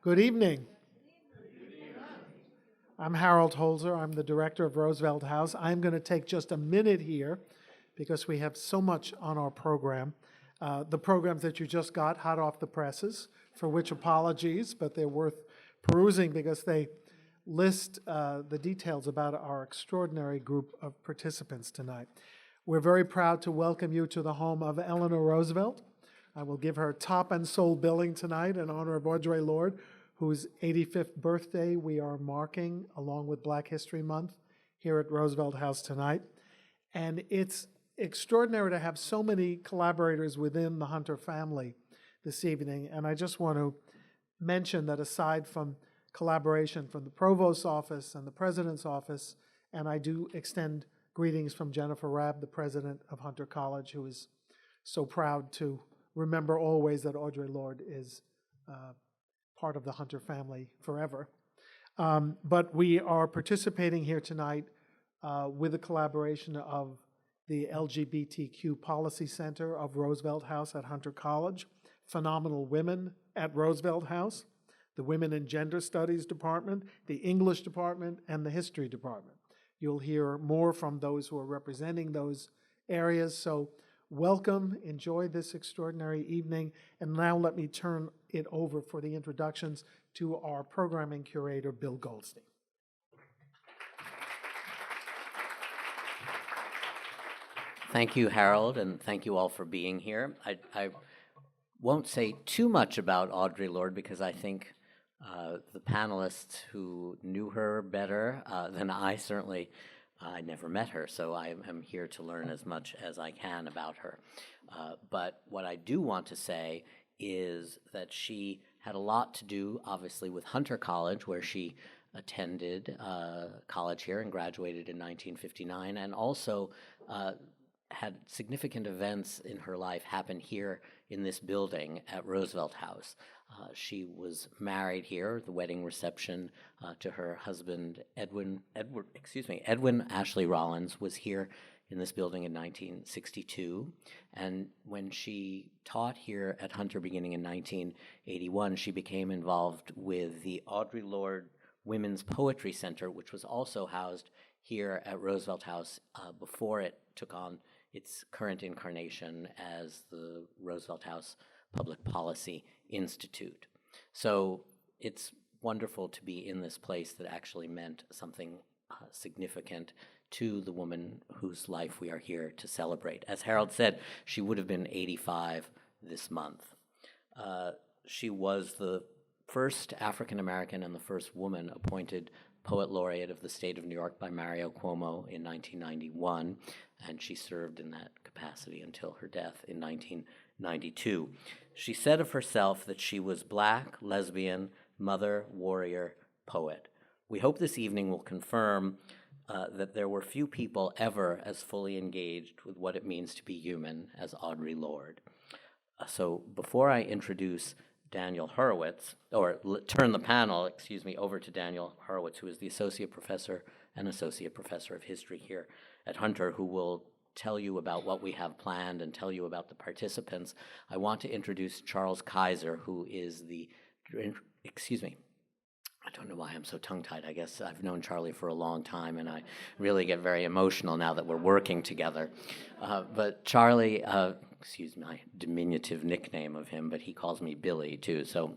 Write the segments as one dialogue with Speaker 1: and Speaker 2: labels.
Speaker 1: Good evening. I'm Harold Holzer. I'm the director of Roosevelt House. I'm going to take just a minute here because we have so much on our program. The programs that you just got hot off the presses, for which apologies, but they're worth perusing because they list the details about our extraordinary group of participants tonight. We're very proud to welcome you to the home of Eleanor Roosevelt. I will give her top and soul billing tonight in honor of Audre Lorde, whose 85th birthday we are marking along with Black History Month here at Roosevelt House tonight. And it's extraordinary to have so many collaborators within the Hunter family this evening. And I just want to mention that aside from collaboration from the Provost's office and the President's office, and I do extend greetings from Jennifer Rabb, the President of Hunter College, who is so proud to remember always that Audre Lorde is part of the Hunter family forever. But we are participating here tonight with the collaboration of the LGBTQ Policy Center of Roosevelt House at Hunter College, Phenomenal Women at Roosevelt House, the Women and Gender Studies Department, the English Department, and the History Department. You'll hear more from those who are representing those areas. So welcome, enjoy this extraordinary evening, and now let me turn it over for the introductions to our programming curator, Bill Goldstein.
Speaker 2: Thank you, Harold, and thank you all for being here. I won't say too much about Audre Lorde because I think the panelists who knew her better than I certainly, I never met her, so I am here to learn as much as I can about her. But what I do want to say is that she had a lot to do, obviously, with Hunter College, where she attended college here and graduated in 1959, and also had significant events in her life happen here in this building at Roosevelt House. She was married here. The wedding reception to her husband, Edwin Ashley Rollins, was here in this building in 1962. And when she taught here at Hunter beginning in 1981, she became involved with the Audre Lorde Women's Poetry Center, which was also housed here at Roosevelt House before it took on its current incarnation as the Roosevelt House Public Policy Institute. So it's wonderful to be in this place that actually meant something significant to the woman whose life we are here to celebrate. As Harold said, she would have been 85 this month. She was the first African American and the first woman appointed Poet Laureate of the state of New York by Mario Cuomo in 1991, and she served in that capacity until her death in 1992. She said of herself that she was Black, lesbian, mother, warrior, poet. We hope this evening will confirm that there were few people ever as fully engaged with what it means to be human as Audre Lorde. So before I introduce Daniel Hurewitz, or turn the panel, over to Daniel Hurewitz, who is the Associate Professor of History here at Hunter, who will tell you about what we have planned and tell you about the participants. I want to introduce Charles Kaiser, who is the, I don't know why I'm so tongue-tied. I guess I've known Charlie for a long time, and I really get very emotional now that we're working together. But Charlie, excuse my diminutive nickname of him, but he calls me Billy, too. So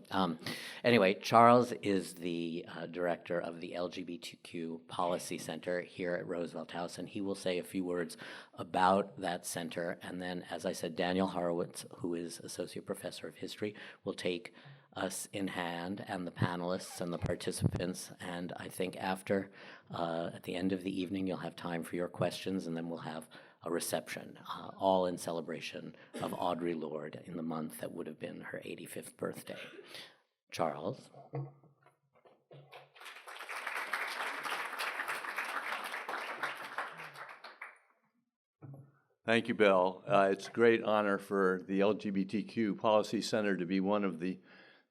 Speaker 2: anyway, Charles is the director of the LGBTQ Policy Center here at Roosevelt House, and he will say a few words about that center. And then, as I said, Daniel Hurewitz, who is Associate Professor of History, will take us in hand, and the panelists and the participants, and I think after, at the end of the evening, you'll have time for your questions, and then we'll have a reception, all in celebration of Audre Lorde in the month that would have been her 85th birthday. Charles.
Speaker 3: Thank you, Bill. It's a great honor for the LGBTQ Policy Center to be one of the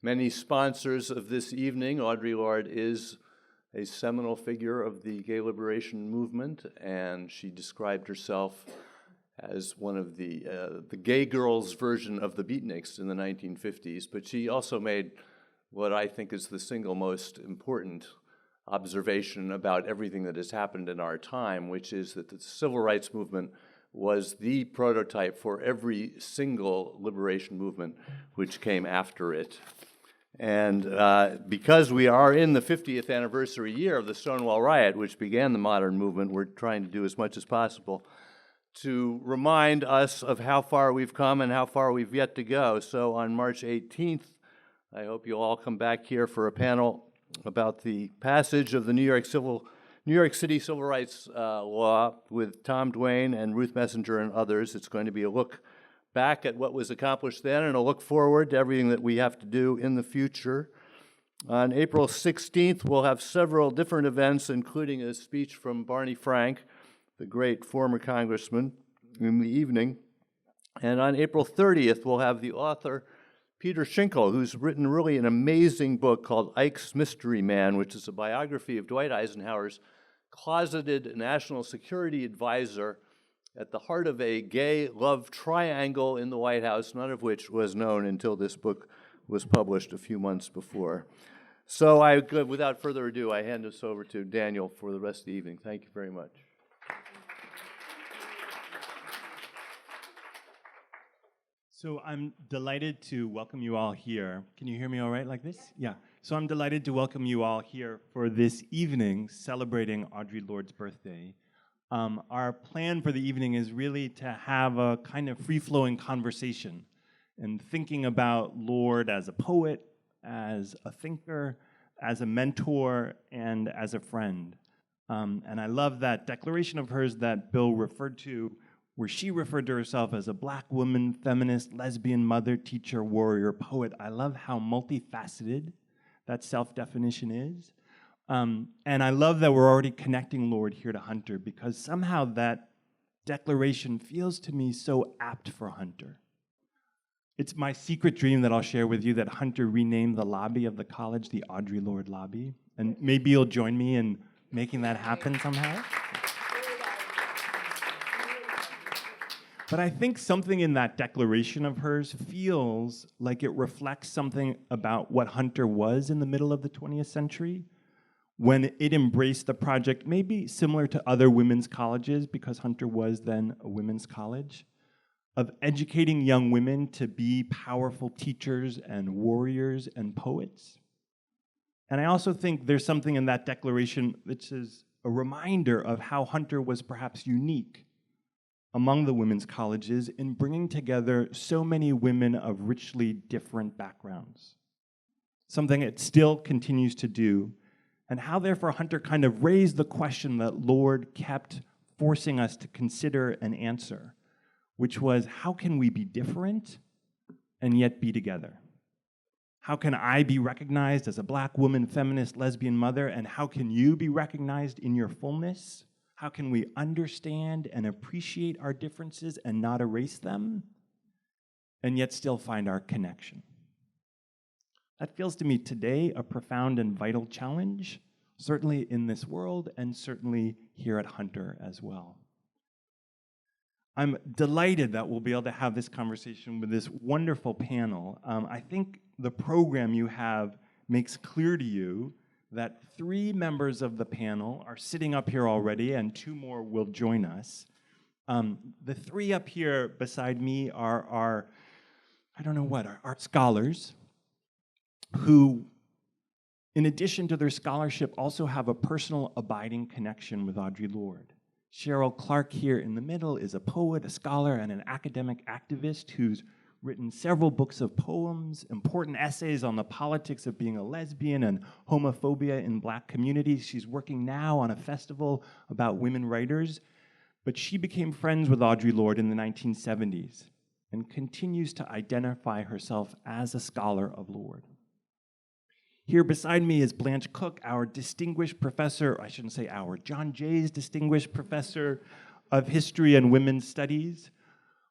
Speaker 3: many sponsors of this evening. Audre Lorde is a seminal figure of the gay liberation movement, and she described herself as one of the gay girls' version of the beatniks in the 1950s, but she also made what I think is the single most important observation about everything that has happened in our time, which is that the civil rights movement was the prototype for every single liberation movement which came after it. And because we are in the 50th anniversary year of the Stonewall Riot, which began the modern movement, we're trying to do as much as possible to remind us of how far we've come and how far we've yet to go. So on March 18th, I hope you'll all come back here for a panel about the passage of the New York City Civil Rights Law with Tom Duane and Ruth Messenger and others. It's going to be a look back at what was accomplished then and a look forward to everything that we have to do in the future. On April 16th, we'll have several different events, including a speech from Barney Frank, the great former congressman, in the evening. And on April 30th, we'll have the author, Peter Schinkel, who's written really an amazing book called Ike's Mystery Man, which is a biography of Dwight Eisenhower's closeted national security advisor at the heart of a gay love triangle in the White House, none of which was known until this book was published a few months before. So without further ado, I hand this over to Daniel for the rest of the evening. Thank you very much.
Speaker 4: So I'm delighted to welcome you all here. Can you hear me all right like this? Yeah. So I'm delighted to welcome you all here for this evening celebrating Audre Lorde's birthday. Our plan for the evening is really to have a kind of free-flowing conversation and thinking about Lorde as a poet, as a thinker, as a mentor, and as a friend. And I love that declaration of hers that Bill referred to, where she referred to herself as a Black woman, feminist, lesbian, mother, teacher, warrior, poet. I love how multifaceted that self-definition is. And I love that we're already connecting Lorde here to Hunter, because somehow that declaration feels to me so apt for Hunter. It's my secret dream that I'll share with you that Hunter renamed the lobby of the college the Audre Lorde Lobby. And maybe you'll join me in making that happen somehow. But I think something in that declaration of hers feels like it reflects something about what Hunter was in the middle of the 20th century, when it embraced the project, maybe similar to other women's colleges, because Hunter was then a women's college, of educating young women to be powerful teachers and warriors and poets. And I also think there's something in that declaration that is a reminder of how Hunter was perhaps unique among the women's colleges in bringing together so many women of richly different backgrounds, something it still continues to do, and how therefore Hunter kind of raised the question that Lorde kept forcing us to consider and answer, which was, how can we be different and yet be together? How can I be recognized as a Black woman, feminist, lesbian mother, and how can you be recognized in your fullness? How can we understand and appreciate our differences and not erase them, and yet still find our connection? That feels to me today a profound and vital challenge, certainly in this world and certainly here at Hunter as well. I'm delighted that we'll be able to have this conversation with this wonderful panel. I think the program you have makes clear to you that 3 members of the panel are sitting up here already, and 2 more will join us. The 3 up here beside me are our scholars, who, in addition to their scholarship, also have a personal abiding connection with Audre Lorde. Cheryl Clarke here in the middle is a poet, a scholar, and an academic activist who's written several books of poems, important essays on the politics of being a lesbian and homophobia in Black communities. She's working now on a festival about women writers, but she became friends with Audre Lorde in the 1970s and continues to identify herself as a scholar of Lorde. Here beside me is Blanche Cook, our distinguished professor, I shouldn't say our, John Jay's distinguished professor of history and women's studies.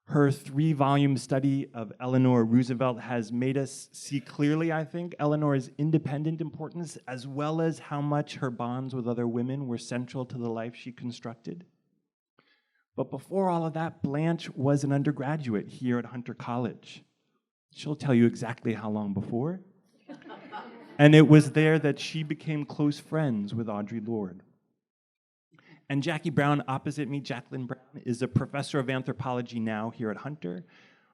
Speaker 4: Her 3-volume study of Eleanor Roosevelt has made us see clearly, I think, Eleanor's independent importance, as well as how much her bonds with other women were central to the life she constructed. But before all of that, Blanche was an undergraduate here at Hunter College. She'll tell you exactly how long before. And it was there that she became close friends with Audre Lorde. And Jackie Brown, opposite me, Jacqueline Brown, is a professor of anthropology now here at Hunter.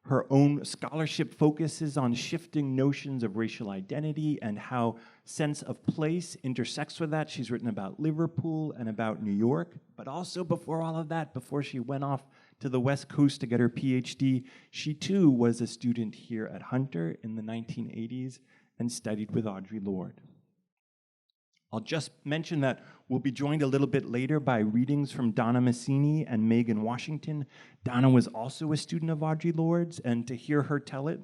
Speaker 4: Her own scholarship focuses on shifting notions of racial identity and how sense of place intersects with that. She's written about Liverpool and about New York, but also before all of that, before she went off to the West Coast to get her PhD, she too was a student here at Hunter in the 1980s and studied with Audre Lorde. I'll just mention that we'll be joined a little bit later by readings from Donna Masini and Meagan Washington. Donna was also a student of Audre Lorde's, and to hear her tell it,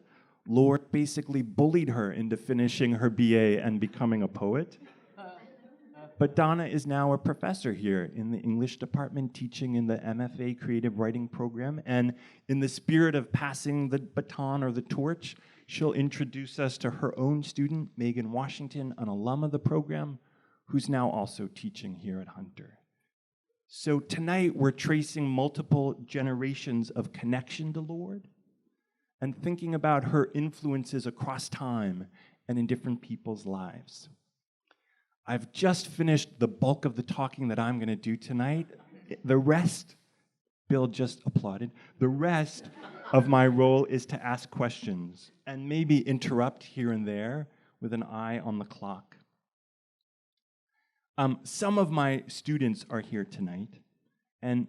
Speaker 4: Lorde basically bullied her into finishing her BA and becoming a poet. But Donna is now a professor here in the English department, teaching in the MFA Creative Writing program, and in the spirit of passing the baton or the torch, she'll introduce us to her own student, Meagan Washington, an alum of the program, who's now also teaching here at Hunter. So tonight we're tracing multiple generations of connection to Lorde and thinking about her influences across time and in different people's lives. I've just finished the bulk of the talking that I'm gonna do tonight. The rest, Bill just applauded, the rest of my role is to ask questions and maybe interrupt here and there with an eye on the clock. Some of my students are here tonight, and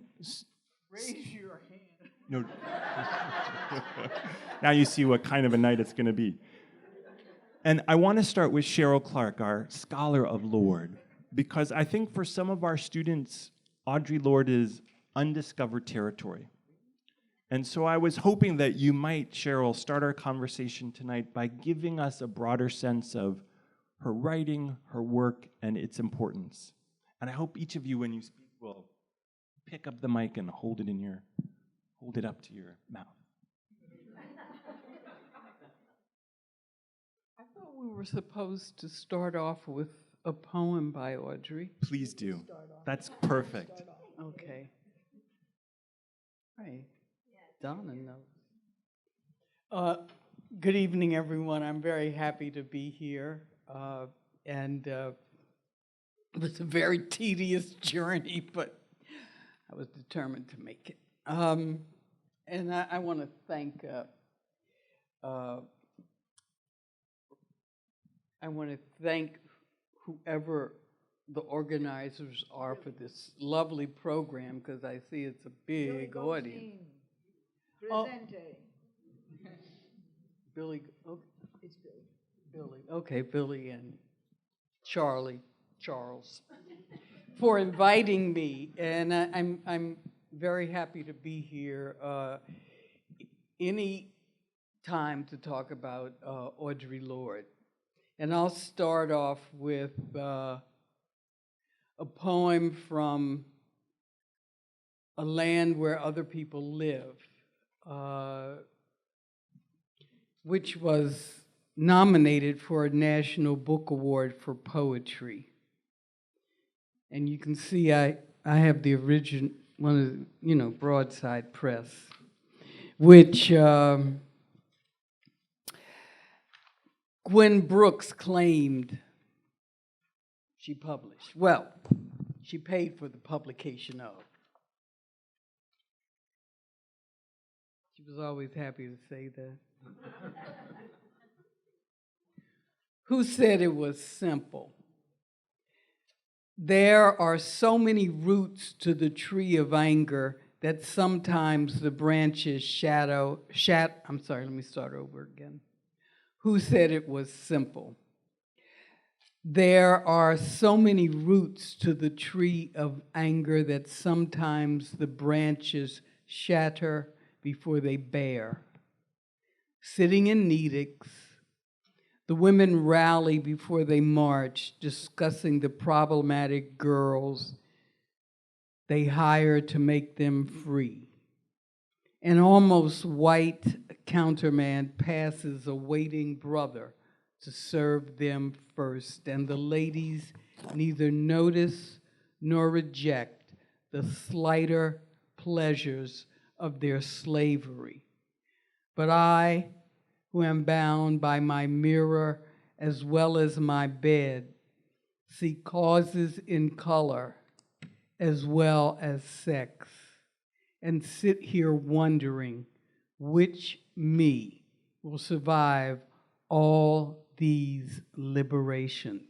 Speaker 5: Raise your hand.
Speaker 4: no. Now you see what kind of a night it's going to be. And I want to start with Cheryl Clarke, our scholar of Lorde, because I think for some of our students, Audre Lorde is undiscovered territory. And so I was hoping that you might, Cheryl, start our conversation tonight by giving us a broader sense of her writing, her work, and its importance. And I hope each of you, when you speak, will pick up the mic and hold it up to your mouth.
Speaker 5: I thought we were supposed to start off with a poem by Audre.
Speaker 4: Please do. That's perfect.
Speaker 5: Okay. Right. Donna knows. Good evening, everyone. I'm very happy to be here. And it was a very tedious journey, but I was determined to make it. And I want to thank whoever the organizers are for this lovely program, because I see it's a big audience.
Speaker 6: Presente.
Speaker 5: Billy, oh,
Speaker 6: It's Billy.
Speaker 5: Billy, okay, Billy and Charles, for inviting me, and I'm very happy to be here. Any time to talk about Audre Lorde, and I'll start off with a poem from a land where other people live, which was nominated for a National Book Award for Poetry. And you can see I have the original, one of the, Broadside Press, which Gwen Brooks claimed she published. Well, she paid for the publication of. She was always happy to say that. Who said it was simple? There are so many roots to the tree of anger that sometimes the branches let me start over again. Who said it was simple? There are so many roots to the tree of anger that sometimes the branches shatter before they bear. Sitting in Nedick's, the women rally before they march, discussing the problematic girls they hire to make them free. An almost white counterman passes a waiting brother to serve them first, and the ladies neither notice nor reject the slighter pleasures of their slavery. But I, who am bound by my mirror as well as my bed, see causes in color as well as sex, and sit here wondering which me will survive all these liberations.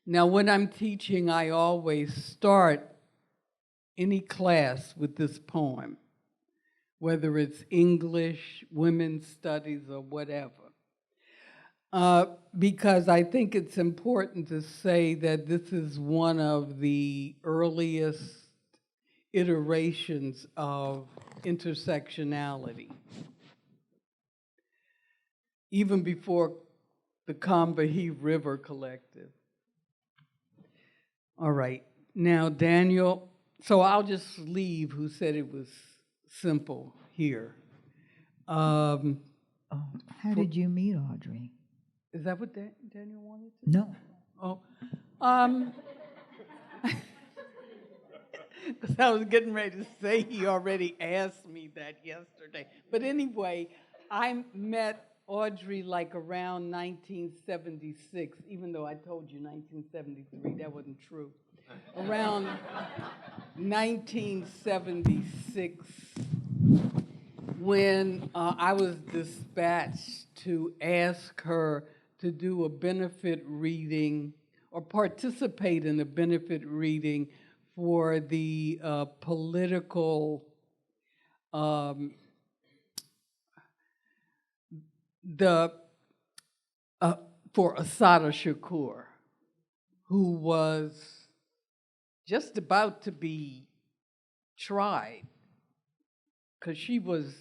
Speaker 5: Now, when I'm teaching, I always start any class with this poem, whether it's English, women's studies, or whatever. Because I think it's important to say that this is one of the earliest iterations of intersectionality. Even before the Combahee River Collective. All right, now Daniel, so I'll just leave who said it was simple here.
Speaker 6: How did you meet Audrey?
Speaker 5: Is that what Daniel wanted to?
Speaker 6: No.
Speaker 5: Oh, because I was getting ready to say he already asked me that yesterday. But anyway, I met Audrey like around 1976, even though I told you 1973, that wasn't true. Around 1976, when I was dispatched to ask her to do a benefit reading or participate in a benefit reading for the political, for Assata Shakur, who was just about to be tried, because she was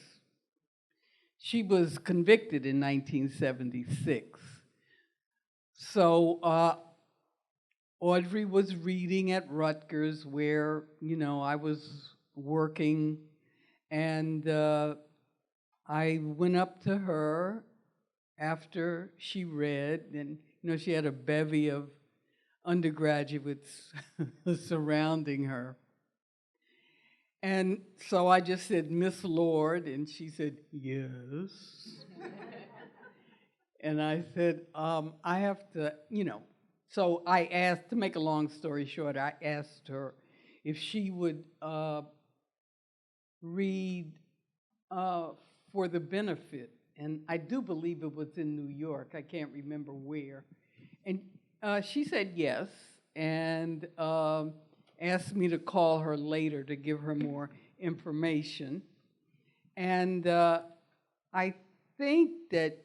Speaker 5: convicted in 1976. So Audrey was reading at Rutgers, where, you know, I was working, and I went up to her after she read, and, you know, she had a bevy of undergraduates surrounding her. And so I just said, Miss Lorde, and she said, yes. And I said, I have to, you know, so I asked, to make a long story short, I asked her if she would read for the benefit. And I do believe it was in New York. I can't remember where. And she said yes, and asked me to call her later to give her more information. And I think that,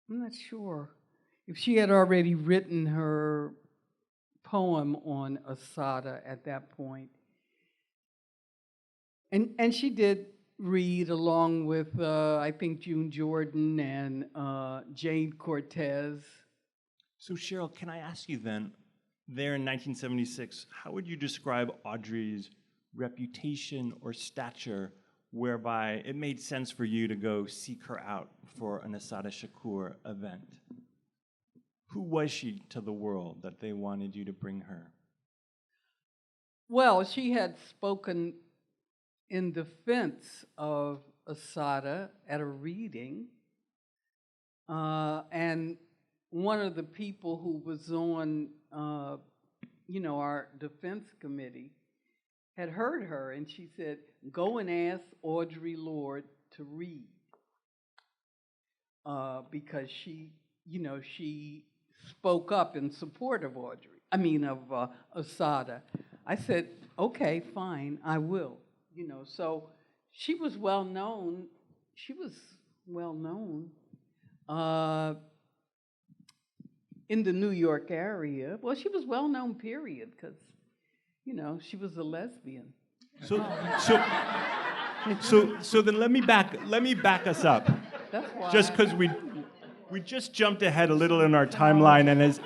Speaker 5: I'm not sure if she had already written her poem on Assata at that point. And she did read along with, I think, June Jordan and Jane Cortez.
Speaker 4: So Cheryl, can I ask you then, there in 1976, how would you describe Audrey's reputation or stature whereby it made sense for you to go seek her out for an Assata Shakur event? Who was she to the world that they wanted you to bring her?
Speaker 5: Well, she had spoken in defense of Assata at a reading, and one of the people who was on, you know, our defense committee had heard her, and she said, go and ask Audre Lorde to read, because she, you know, she spoke up in support of Assata. I said, okay, fine, I will. You know, so she was well known. She was well known in the New York area. Well, she was well known, period, because, you know, she was a lesbian.
Speaker 4: So then let me back us up.
Speaker 5: That's why.
Speaker 4: Just because we just jumped ahead a little in our timeline, and as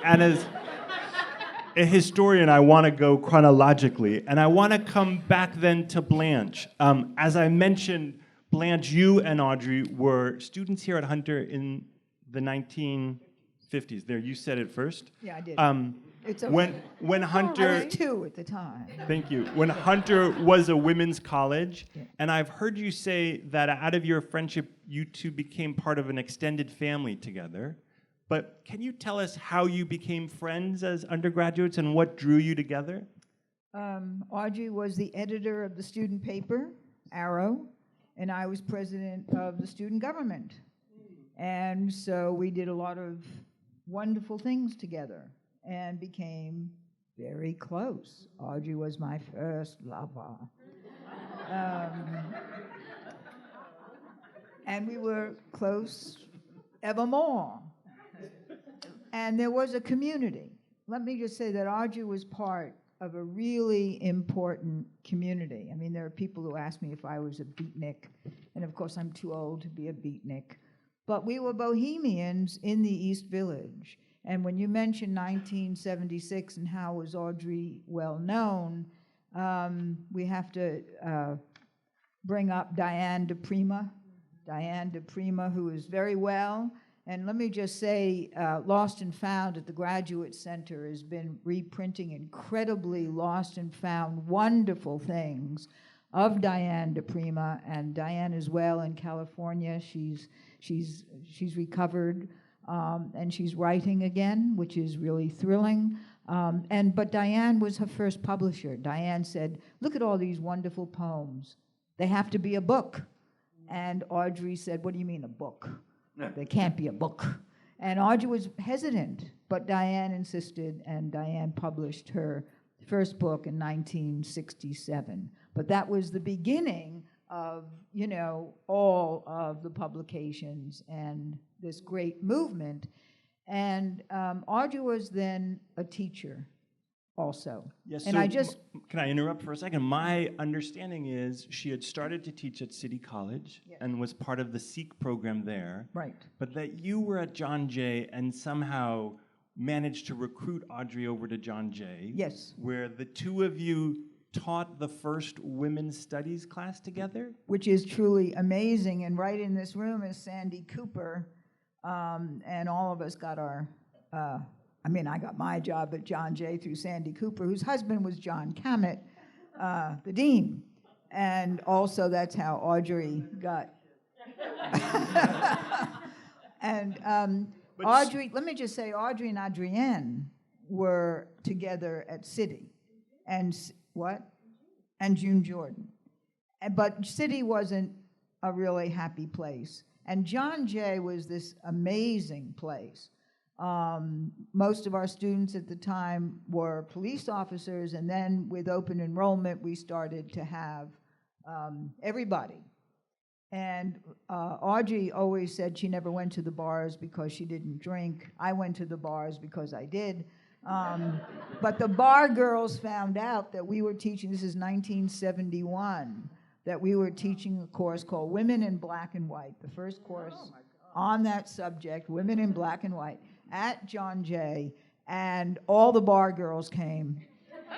Speaker 4: a historian, I want to go chronologically, and I want to come back then to Blanche. As I mentioned, Blanche, you and Audrey were students here at Hunter in the 1950s. There, you said it first.
Speaker 6: Yeah, I did. It's okay.
Speaker 4: When Hunter,
Speaker 6: I was 2 at the time.
Speaker 4: thank you. When Hunter was a women's college,
Speaker 6: Yeah.
Speaker 4: and I've heard you say that out of your friendship, you two became part of an extended family together. But can you tell us how you became friends as undergraduates and what drew you together?
Speaker 6: Audrey was the editor of the student paper, Arrow, and I was president of the student government. And so we did a lot of wonderful things together and became very close. Audrey was my first lover. And we were close evermore. And there was a community. Let me just say that Audrey was part of a really important community. I mean, there are people who ask me if I was a beatnik, and of course I'm too old to be a beatnik. But we were bohemians in the East Village. And when you mention 1976 and how was Audrey well known, we have to bring up Diane DePrima. Diane DePrima, who is very well. And let me just say, Lost and Found at the Graduate Center has been reprinting incredibly lost and found wonderful things of Diane DePrima, and Diane is well in California. She's recovered, and she's writing again, which is really thrilling. But Diane was her first publisher. Diane said, "Look at all these wonderful poems. They have to be a book." And Audrey said, "What do you mean a book? There can't be a book." And Audrey was hesitant, but Diane insisted, and Diane published her first book in 1967. But that was the beginning of, you know, all of the publications and this great movement. And Audrey was then a teacher also.
Speaker 4: Yes,
Speaker 6: And
Speaker 4: so
Speaker 6: I just,
Speaker 4: can I interrupt for a second? My understanding is she had started to teach at City College
Speaker 6: Yes.
Speaker 4: and was part of the Seek program there,
Speaker 6: right.
Speaker 4: but that you were at John Jay and somehow managed to recruit Audrey over to John Jay.
Speaker 6: Yes.
Speaker 4: Where the two of you taught the first women's studies class together.
Speaker 6: Which is truly amazing. And right in this room is Sandy Cooper, and all of us got our, I got my job at John Jay through Sandy Cooper, whose husband was John Cammett, the dean. And also that's how Audrey got. And Audrey, let me just say, Audrey and Adrienne were together at City. And what? And June Jordan. But City wasn't a really happy place. And John Jay was this amazing place. Most of our students at the time were police officers, and then with open enrollment, we started to have everybody. And Audrey always said she never went to the bars because she didn't drink. I went to the bars because I did. But the bar girls found out that we were teaching, this is 1971, that we were teaching a course called Women in Black and White, the first course on that subject, Women in Black and White, at John Jay, and all the bar girls came,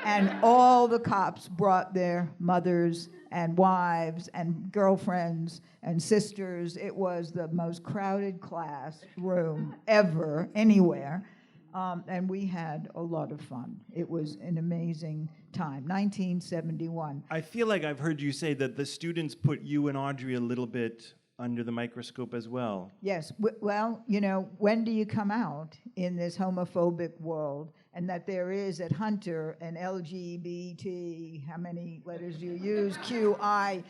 Speaker 6: and all the cops brought their mothers and wives and girlfriends and sisters. It was the most crowded classroom ever, anywhere. And we had a lot of fun. It was an amazing time, 1971.
Speaker 4: I feel like I've heard you say that the students put you and Audrey a little bit under the microscope as well.
Speaker 6: Yes, well, you know, when do you come out in this homophobic world, and that there is at Hunter an LGBT, how many letters do you use, QI,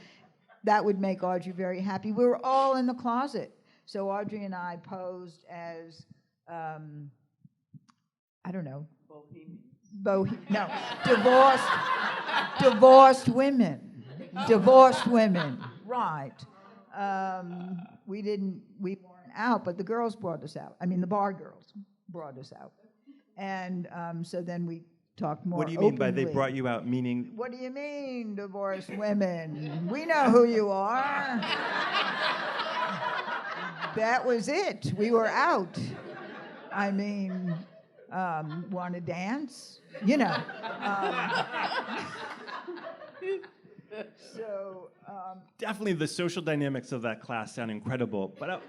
Speaker 6: that would make Audrey very happy. We were all in the closet. So Audrey and I posed as, I don't know. No, divorced women. Divorced women, right. We weren't out, but the girls brought us out. I mean, the bar girls brought us out. And so then we talked more
Speaker 4: What do you mean by they
Speaker 6: openly.
Speaker 4: brought you out, meaning?
Speaker 6: What do you mean, divorced women? We know who you are. That was it. We were out. I mean, want to dance? You know. So.
Speaker 4: Definitely the social dynamics of that class sound incredible, but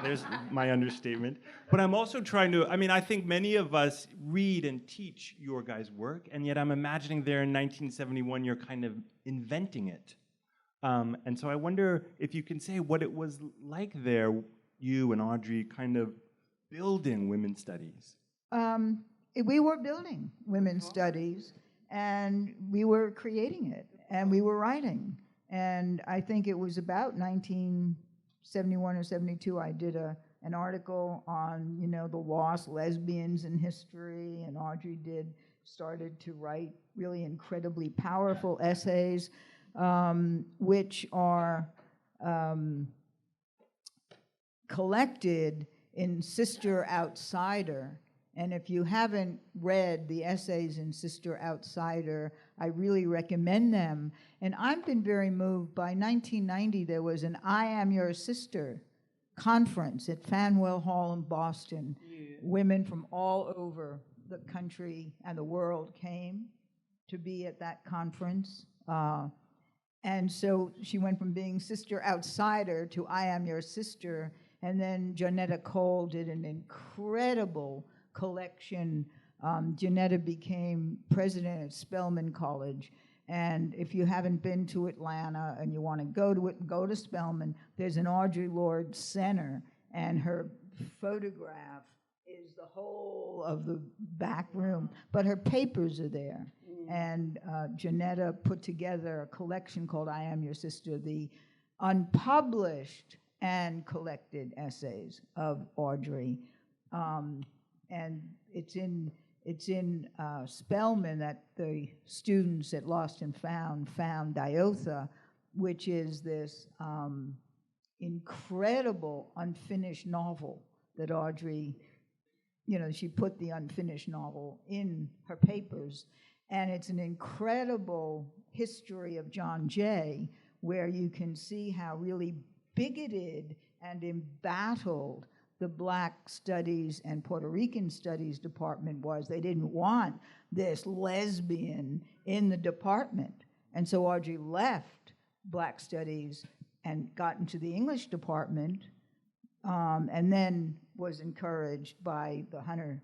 Speaker 4: There's my understatement. But I'm also trying to, I mean, I think many of us read and teach your guys' work, and yet I'm imagining there in 1971 you're kind of inventing it. And so I wonder if you can say what it was like there, you and Audre kind of building women's studies.
Speaker 6: We were building women's studies, and we were creating it, and we were writing. And I think it was about 1971 or 72, I did an article on, the lost lesbians in history, and Audre started to write really incredibly powerful essays, which are collected in Sister Outsider. And if you haven't read the essays in Sister Outsider, I really recommend them. And I've been very moved. By 1990, there was an I Am Your Sister conference at Faneuil Hall in Boston. Yeah. Women from all over the country and the world came to be at that conference. And so she went from being Sister Outsider to I Am Your Sister. And then Janetta Cole did an incredible collection. Janetta became president at Spelman College. And if you haven't been to Atlanta and you want to go to it, go to Spelman. There's an Audre Lorde Center, and her photograph is the whole of the back room. But her papers are there. And Janetta put together a collection called I Am Your Sister, the unpublished and collected essays of Audre. And it's in Spelman that the students at Lost and found Diotha, which is this incredible unfinished novel that Audre, she put the unfinished novel in her papers. And it's an incredible history of John Jay, where you can see how really bigoted and embattled the Black Studies and Puerto Rican Studies department was. They didn't want this lesbian in the department. And so Audre left Black Studies and got into the English department, and then was encouraged by the Hunter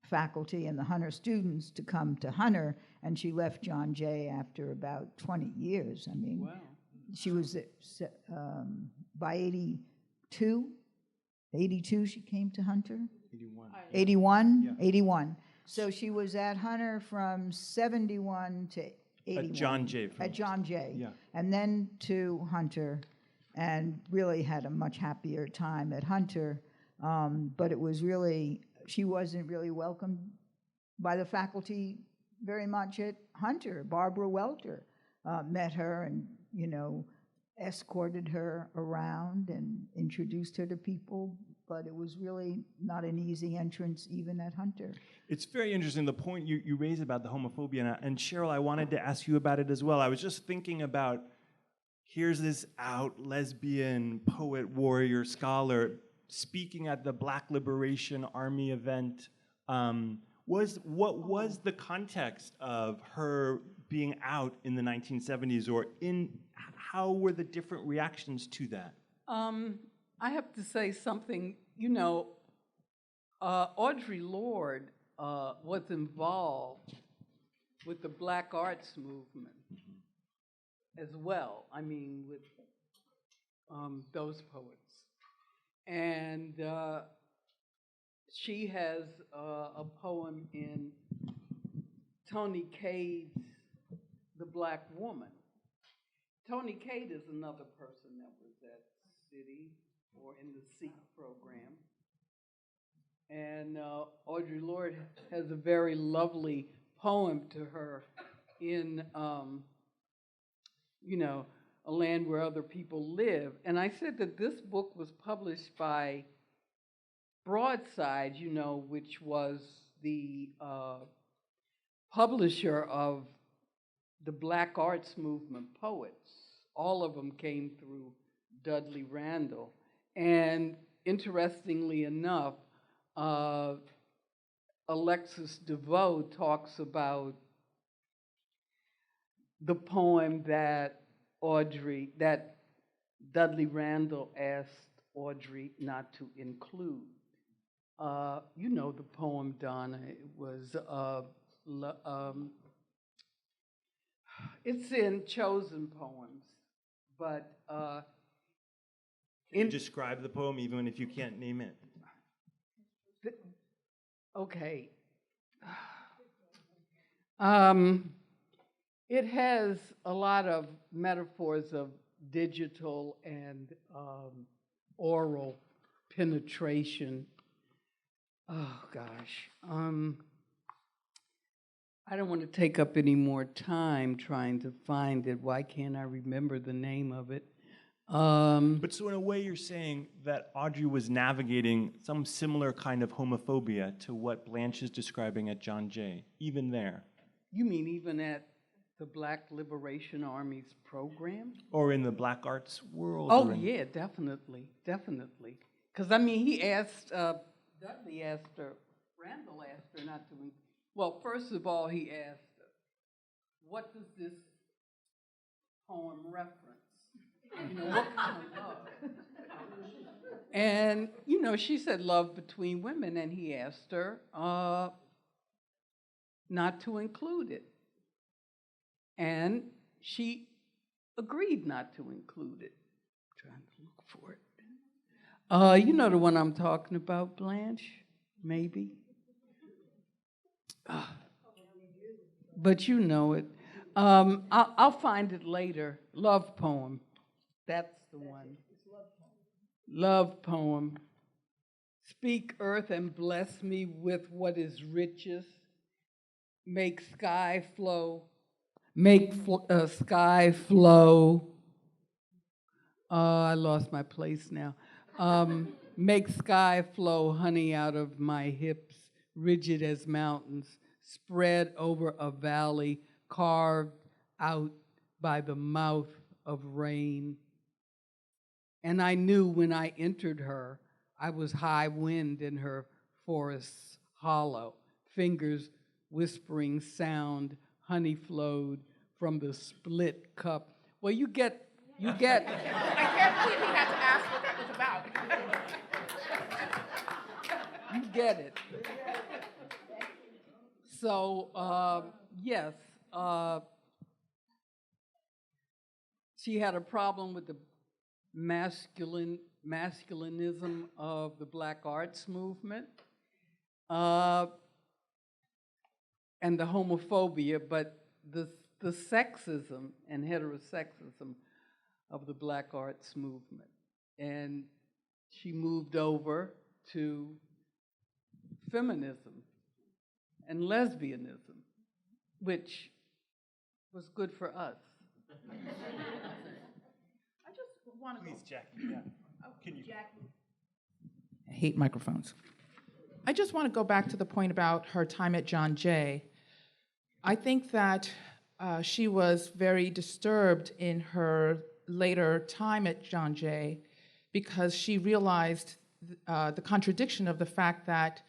Speaker 6: faculty and the Hunter students to come to Hunter, and she left John Jay after about 20 years. I mean, wow. She was, by 82 she came to Hunter? 81?
Speaker 4: Yeah.
Speaker 6: 81. So she was at Hunter from 71 to 81.
Speaker 4: At John Jay.
Speaker 6: At John Jay.
Speaker 4: Yeah.
Speaker 6: And then to Hunter, and really had a much happier time at Hunter. But it was really, she wasn't really welcomed by the faculty very much at Hunter. Barbara Welter met her and, escorted her around and introduced her to people, but it was really not an easy entrance even at Hunter.
Speaker 4: It's very interesting, the point you raise about the homophobia, and Cheryl, I wanted to ask you about it as well. I was just thinking about, here's this out lesbian poet, warrior, scholar, speaking at the Black Liberation Army event. What was the context of her being out in the 1970s, or how were the different reactions to that?
Speaker 5: I have to say something, Audre Lorde was involved with the Black arts movement as well. I mean, with those poets. And she has a poem in Tony Cade's The Black Woman. Tony Cade is another person that was at City or in the SEEK program. And Audre Lorde has a very lovely poem to her in, A Land Where Other People Live. And I said that this book was published by Broadside, which was the publisher of the Black Arts Movement poets. All of them came through Dudley Randall. And interestingly enough, Alexis DeVoe talks about the poem that Dudley Randall asked Audre not to include. You know the poem, Donna. It was, it's in Chosen Poems, but
Speaker 4: Can you describe the poem even if you can't name it?
Speaker 5: Okay. It has a lot of metaphors of digital and oral penetration. Oh, gosh. I don't want to take up any more time trying to find it. Why can't I remember the name of it?
Speaker 4: But so in a way you're saying that Audre was navigating some similar kind of homophobia to what Blanche is describing at John Jay, even there.
Speaker 5: You mean even at the Black Liberation Army's program?
Speaker 4: Or in the black arts world?
Speaker 5: Oh,
Speaker 4: or in
Speaker 5: yeah, definitely, definitely. Because, I mean, he asked, Dudley asked her, Randall asked her not to, well, first of all, he asked her, what does this poem reference? You know, what kind of love? And, you know, she said love between women, and he asked her not to include it. And she agreed not to include it. I'm trying to look for it. You know the one I'm talking about, Blanche? Maybe? But you know it. I'll find it later. Love poem. That's the one. Love poem. Speak, earth, and bless me with what is richest. Make sky flow. Make sky flow. I lost my place now. Make sky flow, honey, out of my hips, rigid as mountains, spread over a valley, carved out by the mouth of rain. And I knew when I entered her, I was high wind in her forest's hollow, fingers whispering sound, honey flowed from the split cup. Well, you get.
Speaker 7: I can't believe he had to ask what that was about.
Speaker 5: You get it. So, yes, she had a problem with the masculinism of the black arts movement and the homophobia, but the sexism and heterosexism of the black arts movement. And she moved over to feminism and lesbianism, which was good for us.
Speaker 7: I just want to
Speaker 4: Please, Jackie, yeah. Can you?
Speaker 7: I hate microphones. I just want to go back to the point about her time at John Jay. I think that she was very disturbed in her later time at John Jay because she realized the contradiction of the fact that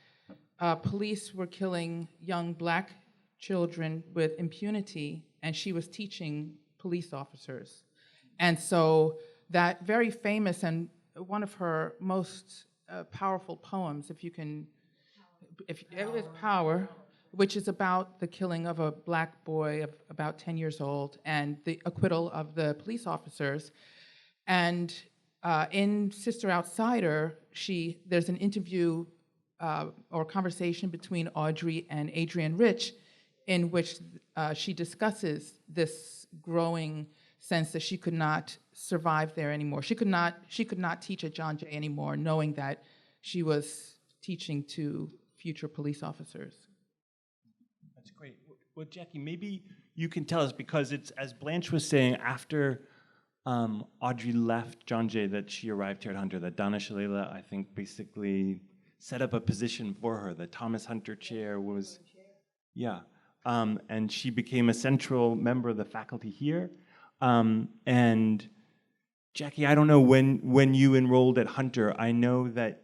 Speaker 7: police were killing young black children with impunity, and she was teaching police officers. And so that very famous and one of her most powerful poems, it is Power, which is about the killing of a black boy of about 10 years old and the acquittal of the police officers. And in Sister Outsider, there's an interview or conversation between Audre and Adrienne Rich in which she discusses this growing sense that she could not survive there anymore. She could not teach at John Jay anymore, knowing that she was teaching to future police officers.
Speaker 4: That's great. Well, Jackie, maybe you can tell us, because it's, as Blanche was saying, after Audre left John Jay, that she arrived here at Hunter, that Donna Shalala, I think, basically set up a position for her. The Thomas Hunter Chair was, yeah. And she became a central member of the faculty here. And Jackie, I don't know, when you enrolled at Hunter, I know that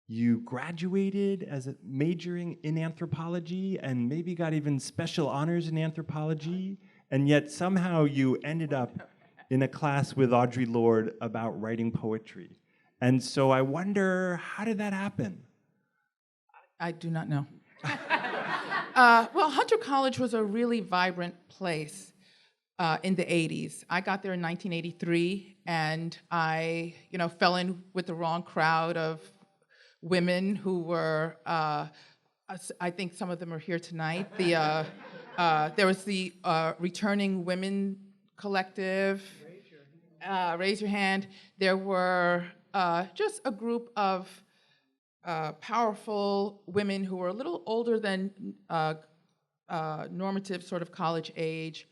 Speaker 4: you graduated as majoring in anthropology and maybe got even special honors in anthropology, and yet somehow you ended up in a class with Audre Lorde about writing poetry. And so I wonder, how did that happen?
Speaker 7: I do not know. Well, Hunter College was a really vibrant place in the 80s. I got there in 1983, and I, fell in with the wrong crowd of women who were, I think some of them are here tonight. There was the Returning Women Collective. Raise your hand. There were just a group of powerful women who were a little older than normative sort of college age.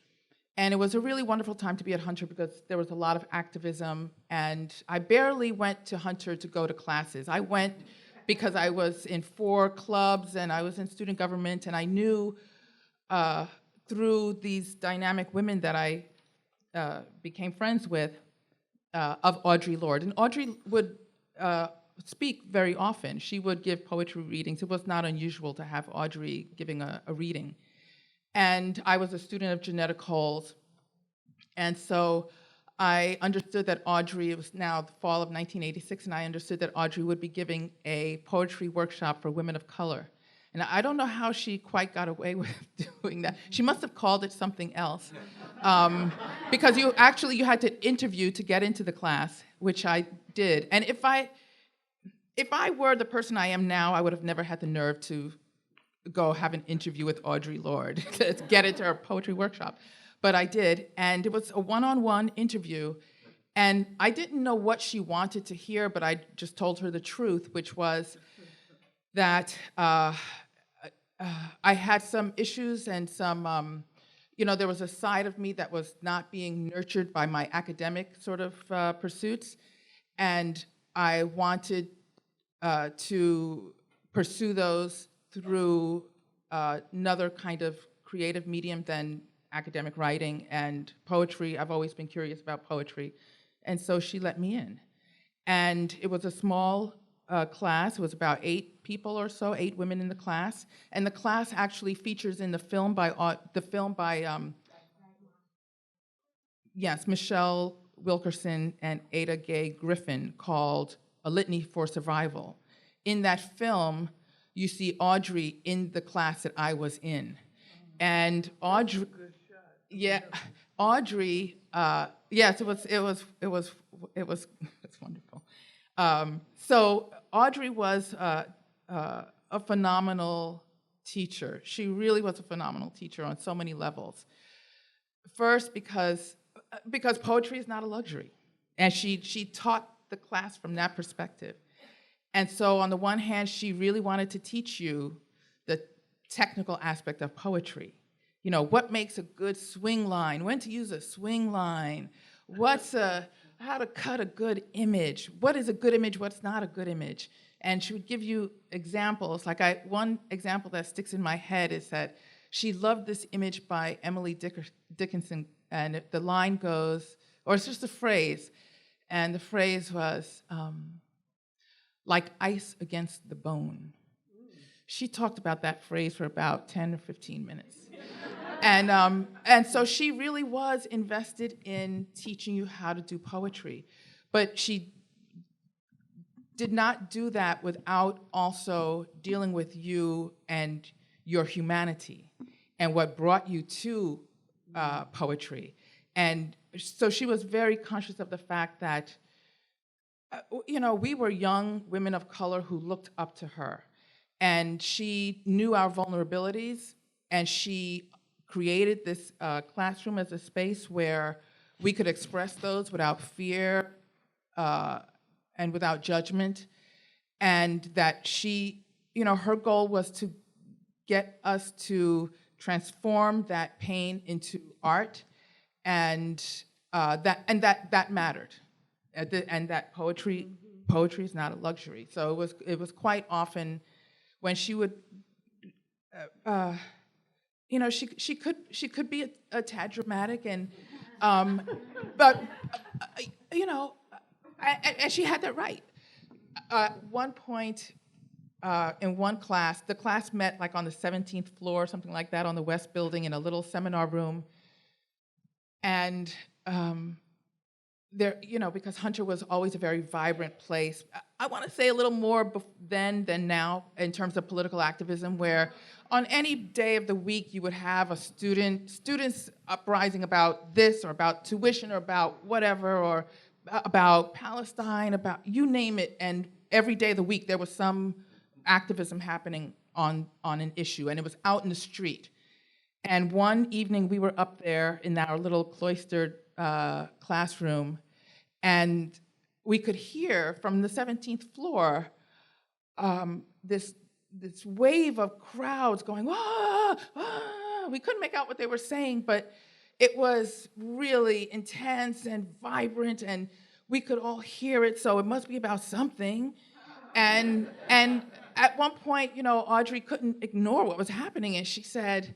Speaker 7: And it was a really wonderful time to be at Hunter because there was a lot of activism. And I barely went to Hunter to go to classes. I went because I was in 4 clubs and I was in student government, and I knew through these dynamic women that I became friends with of Audre Lorde. And Audre would speak very often. She would give poetry readings. It was not unusual to have Audre giving a reading. And I was a student of Genetic Holes. And so I understood that Audre, it was now the fall of 1986, and I understood that Audre would be giving a poetry workshop for women of color. And I don't know how she quite got away with doing that. She must have called it something else. Because you had to interview to get into the class, which I did. And if I were the person I am now, I would have never had the nerve to go have an interview with Audre Lorde to get into her poetry workshop. But I did, and it was a one-on-one interview. And I didn't know what she wanted to hear, but I just told her the truth, which was that I had some issues and some, there was a side of me that was not being nurtured by my academic sort of pursuits. And I wanted to pursue those through another kind of creative medium than academic writing and poetry. I've always been curious about poetry. And so she let me in. And it was a small class. It was about 8 people or so, 8 women in the class. And the class actually features in the film by Michelle Wilkerson and Ada Gay Griffin, called A Litany for Survival. In that film, you see Audre in the class that I was in. And Audre, Audre, yes, it was wonderful. So Audre was a phenomenal teacher. She really was a phenomenal teacher on so many levels. First, because poetry is not a luxury, and she taught the class from that perspective. And so on the one hand, she really wanted to teach you the technical aspect of poetry. What makes a good swing line, when to use a swing line, how to cut a good image, what is a good image, what's not a good image. And she would give you examples. One example that sticks in my head is that she loved this image by Emily Dickinson, and the line goes, or it's just a phrase, and the phrase was, like ice against the bone. She talked about that phrase for about 10 or 15 minutes. And so she really was invested in teaching you how to do poetry. But she did not do that without also dealing with you and your humanity and what brought you to poetry. And so she was very conscious of the fact that we were young women of color who looked up to her. And she knew our vulnerabilities, and she created this classroom as a space where we could express those without fear and without judgment. And that she, her goal was to get us to transform that pain into art, and that mattered. And that poetry is not a luxury. So it was quite often when she would, she could be a tad dramatic, and but and she had that right. At one point in one class, the class met on the 17th floor or something like that on the West Building in a little seminar room, and there, because Hunter was always a very vibrant place. I want to say a little more then than now in terms of political activism, where on any day of the week you would have a students uprising about this or about tuition or about whatever, or about Palestine, about you name it, and every day of the week there was some activism happening on an issue, and it was out in the street. And one evening we were up there in our little cloistered classroom, and we could hear from the 17th floor this wave of crowds going, ah, ah. We couldn't make out what they were saying, but it was really intense and vibrant, and we could all hear it, so it must be about something. And at one point, Audre couldn't ignore what was happening, and she said,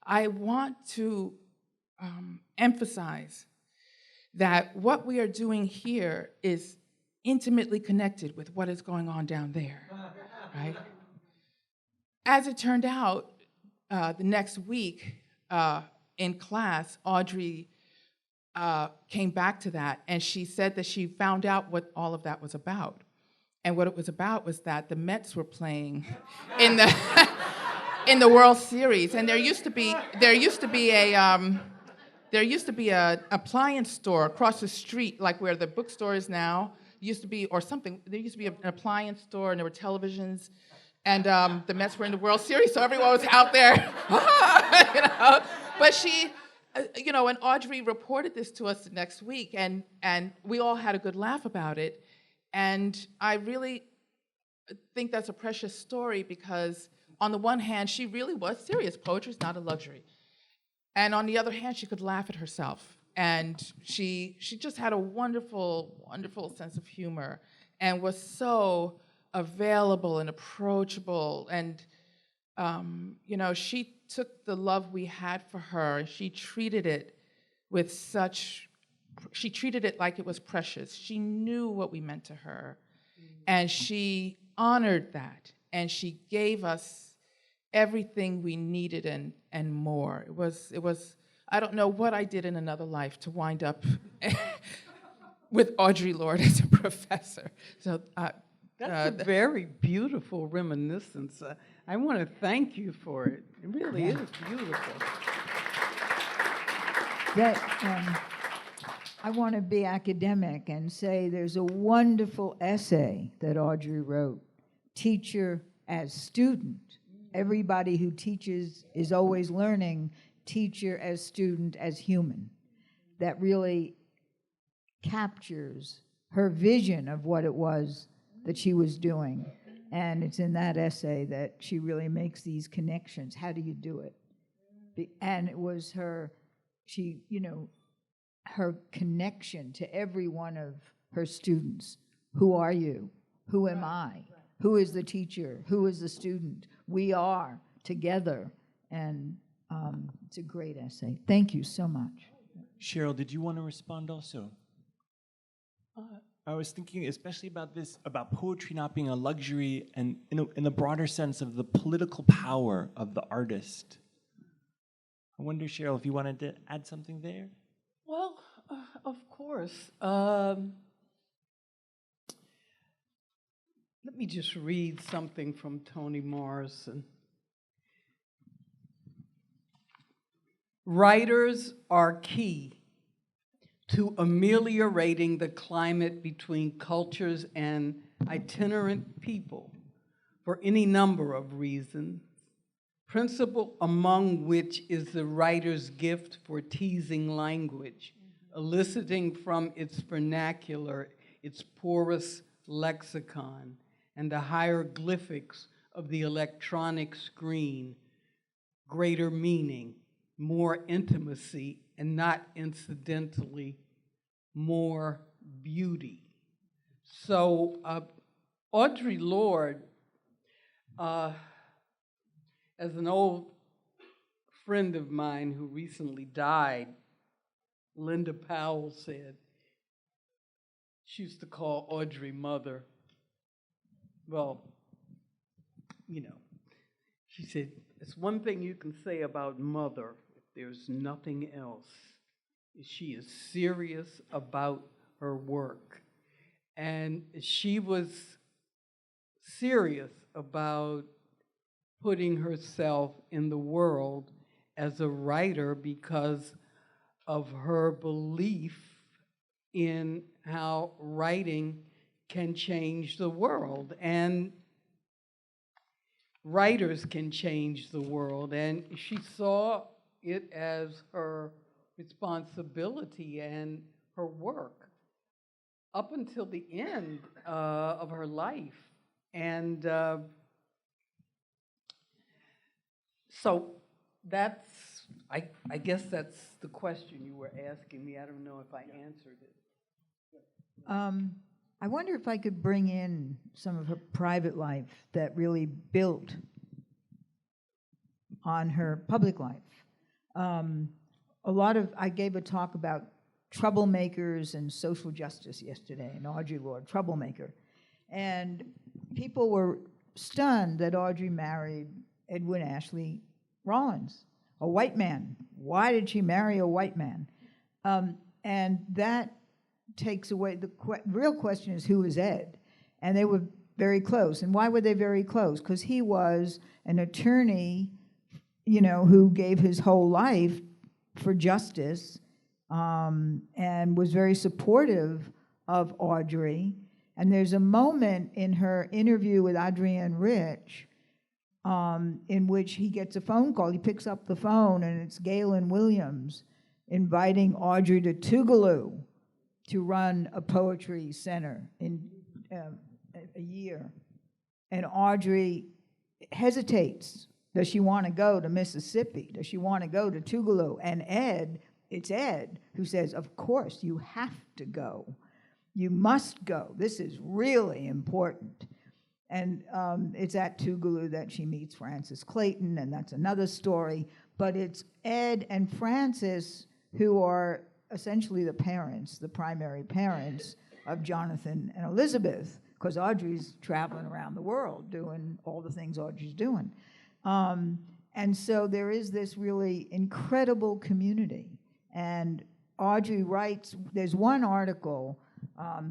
Speaker 7: I want to emphasize that what we are doing here is intimately connected with what is going on down there, right? As it turned out, the next week in class, Audre came back to that, and she said that she found out what all of that was about. And what it was about was that the Mets were playing in the in the World Series, and there used to be a appliance store across the street, like where the bookstore is now. Used to be, or something. There used to be an appliance store, and there were televisions, and the Mets were in the World Series, so everyone was out there, But she, and Audre reported this to us the next week, and we all had a good laugh about it. And I really think that's a precious story because, on the one hand, she really was serious. Poetry is not a luxury. And on the other hand, she could laugh at herself. And she just had a wonderful, wonderful sense of humor and was so available and approachable. And, she took the love we had for her and she treated it like it was precious. She knew what we meant to her. And she honored that. And she gave us everything we needed and more. It was I don't know what I did in another life to wind up with Audre Lorde as a professor. So
Speaker 5: that's a very beautiful reminiscence. I want to thank you for it. It really is beautiful.
Speaker 6: I want to be academic and say there's a wonderful essay that Audre wrote, Teacher as Student. Everybody who teaches is always learning, teacher as student as human. That really captures her vision of what it was that she was doing. And it's in that essay that she really makes these connections. How do you do it? And it was her connection to every one of her students. Who are you? Who am I? Who is the teacher? Who is the student? We are together. And it's a great essay. Thank you so much.
Speaker 4: Cheryl, did you want to respond also? I was thinking especially about this, about poetry not being a luxury, and in the broader sense of the political power of the artist. I wonder, Cheryl, if you wanted to add something there?
Speaker 5: Well, of course. Let me just read something from Toni Morrison. Writers are key to ameliorating the climate between cultures and itinerant people for any number of reasons, principal among which is the writer's gift for teasing language, eliciting from its vernacular its porous lexicon and the hieroglyphics of the electronic screen, greater meaning, more intimacy, and not incidentally, more beauty. So Audre Lorde, as an old friend of mine who recently died, Linda Powell, said, she used to call Audre Mother. Well, she said, it's one thing you can say about Mother, if there's nothing else. She is serious about her work. And she was serious about putting herself in the world as a writer because of her belief in how writing can change the world, and writers can change the world. And she saw it as her responsibility and her work up until the end of her life. And so that's, I guess that's the question you were asking me. I don't know if I answered it.
Speaker 6: I wonder if I could bring in some of her private life that really built on her public life. I gave a talk about troublemakers and social justice yesterday, and Audre Lorde, troublemaker. And people were stunned that Audre married Edwin Ashley Rollins, a white man. Why did she marry a white man? And that takes away, the real question is, who is Ed? And they were very close. And why were they very close? Because he was an attorney, who gave his whole life for justice, and was very supportive of Audre. And there's a moment in her interview with Adrienne Rich in which he gets a phone call. He picks up the phone, and it's Galen Williams inviting Audre to Tougaloo to run a poetry center in a year. And Audre hesitates. Does she want to go to Mississippi? Does she want to go to Tougaloo? And it's Ed who says, of course, you have to go. You must go. This is really important. And it's at Tougaloo that she meets Frances Clayton, and that's another story. But it's Ed and Frances who are essentially the parents, the primary parents of Jonathan and Elizabeth, because Audrey's traveling around the world doing all the things Audrey's doing. And so there is this really incredible community. And Audre writes, there's one article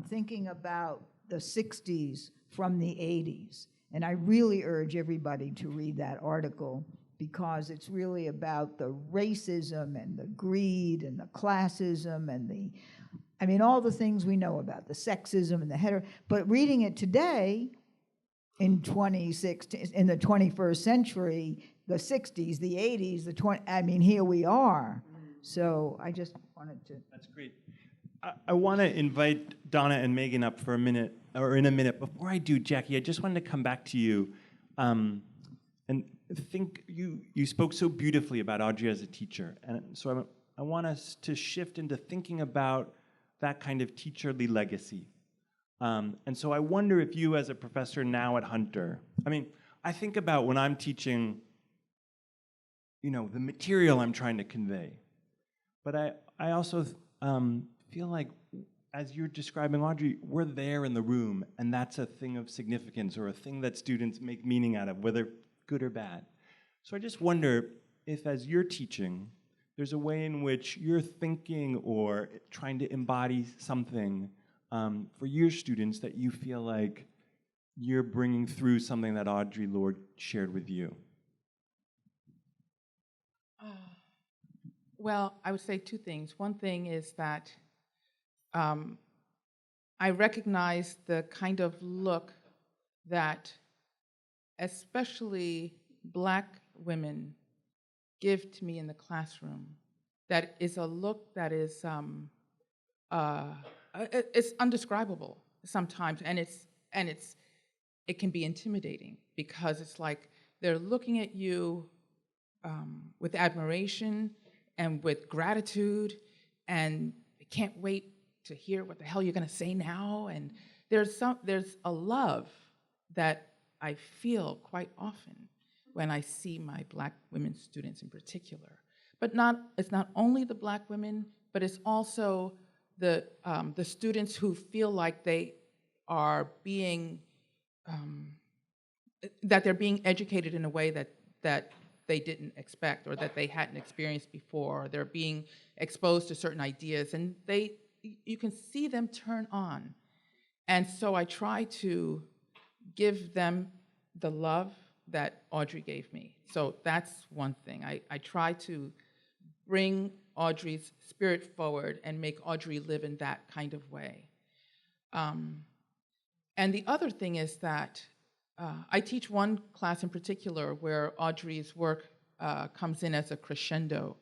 Speaker 6: thinking about the 60s from the 80s. And I really urge everybody to read that article, because it's really about the racism and the greed and the classism and all the things we know about, the sexism and the but reading it today, in the 21st century, the 60s, the 80s, here we are. So I just wanted to.
Speaker 4: That's great. I want to invite Donna and Meagan up for a minute. Before I do, Jackie, I just wanted to come back to you and think you spoke so beautifully about Audre as a teacher. And so I want us to shift into thinking about that kind of teacherly legacy. And so I wonder if you, as a professor now at Hunter, I think about when I'm teaching, the material I'm trying to convey. But I also feel like, as you're describing Audre, we're there in the room, and that's a thing of significance or a thing that students make meaning out of, whether good or bad. So I just wonder if, as you're teaching, there's a way in which you're thinking or trying to embody something for your students that you feel like you're bringing through something that Audre Lorde shared with you.
Speaker 7: Well, I would say two things. One thing is that I recognize the kind of look that especially Black women give to me in the classroom. That is a look that is it's undescribable sometimes, and it can be intimidating, because it's like they're looking at you with admiration and with gratitude, and they can't wait to hear what the hell you're going to say now. And there's a love that I feel quite often when I see my Black women students in particular. But it's not only the Black women, but it's also the students who feel like they are being that they're being educated in a way that they didn't expect, or that they hadn't experienced before, or they're being exposed to certain ideas, and they you can see them turn on. And so I try to give them the love that Audre gave me. So that's one thing. I try to bring Audre's spirit forward and make Audre live in that kind of way. And the other thing is that I teach one class in particular where Audre's work comes in as a crescendo.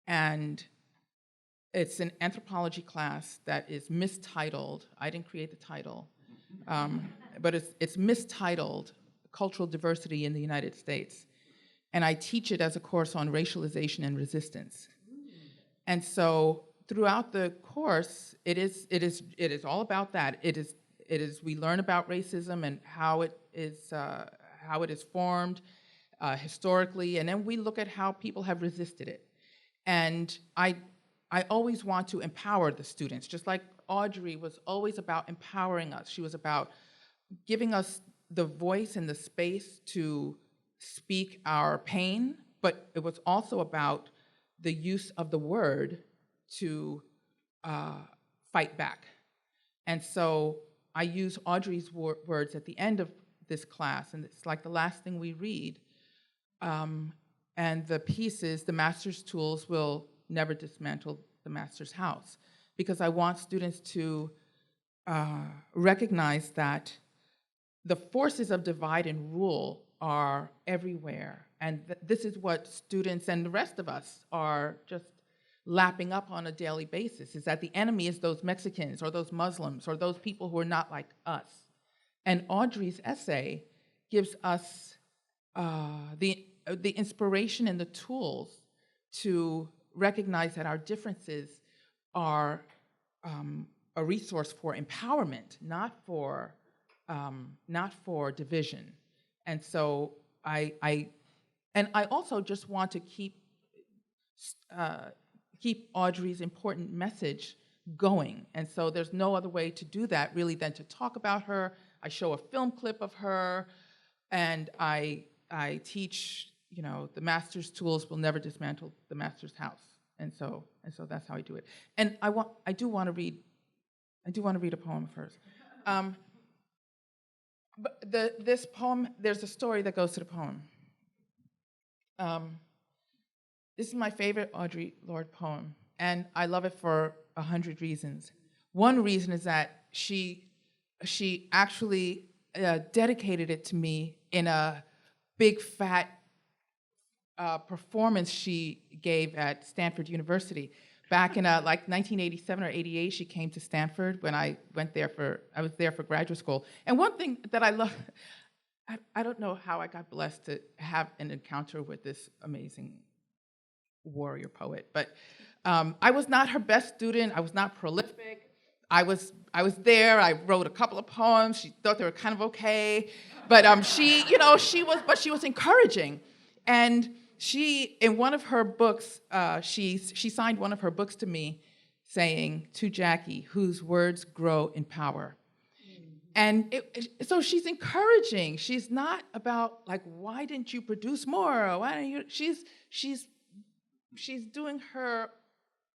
Speaker 7: And it's an anthropology class that is mistitled. I didn't create the title, but it's mistitled Cultural Diversity in the United States. And I teach it as a course on racialization and resistance. And so throughout the course, it is all about that. It is we learn about racism and how it is formed historically, and then we look at how people have resisted it. And I always want to empower the students, just like Audre was always about empowering us. She was about giving us the voice and the space to speak our pain, but it was also about the use of the word to fight back. And so I use Audre's words at the end of this class, and it's like the last thing we read. And the piece is, the master's tools will never dismantle the master's house, because I want students to recognize that the forces of divide and rule are everywhere. And this is what students and the rest of us are just lapping up on a daily basis, is that the enemy is those Mexicans or those Muslims or those people who are not like us. And Audre's essay gives us the inspiration and the tools to recognize that our differences are a resource for empowerment, not for division. And so I also just want to keep Audre's important message going. And so there's no other way to do that really than to talk about her. I show a film clip of her, and I teach, the master's tools will never dismantle the master's house. And so that's how I do it. And I do want to read a poem of hers. But this poem, there's a story that goes to the poem. This is my favorite Audre Lorde poem, and I love it for 100 reasons. One reason is that she actually dedicated it to me in a big fat performance she gave at Stanford University. Back in like 1987 or 88, she came to Stanford when I was there for graduate school. And one thing that I love, I don't know how I got blessed to have an encounter with this amazing warrior poet, but I was not her best student. I was not prolific. I was there. I wrote a couple of poems. She thought they were kind of okay, but she was encouraging. And she, in one of her books, she signed one of her books to me, saying, "To Jackie, whose words grow in power." And so she's encouraging. She's not about like, why didn't you produce more? Or why don't you? She's doing her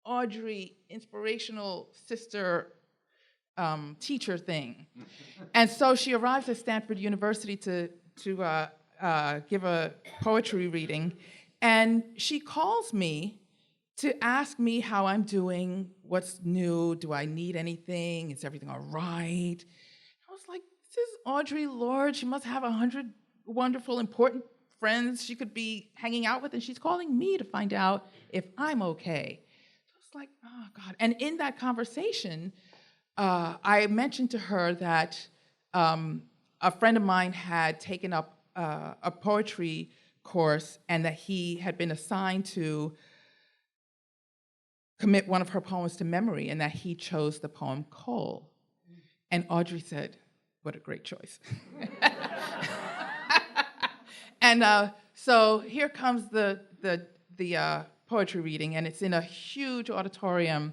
Speaker 7: Audre inspirational sister teacher thing. And so she arrives at Stanford University to give a poetry reading, and she calls me to ask me how I'm doing, what's new, do I need anything, is everything all right? I was like, this is Audre Lorde. She must have 100 wonderful, important friends she could be hanging out with, and she's calling me to find out if I'm okay. So I was like, oh God. And in that conversation, I mentioned to her that a friend of mine had taken up a poetry course, and that he had been assigned to commit one of her poems to memory, and that he chose the poem Coal. And Audre said, what a great choice. And so here comes the poetry reading, and it's in a huge auditorium,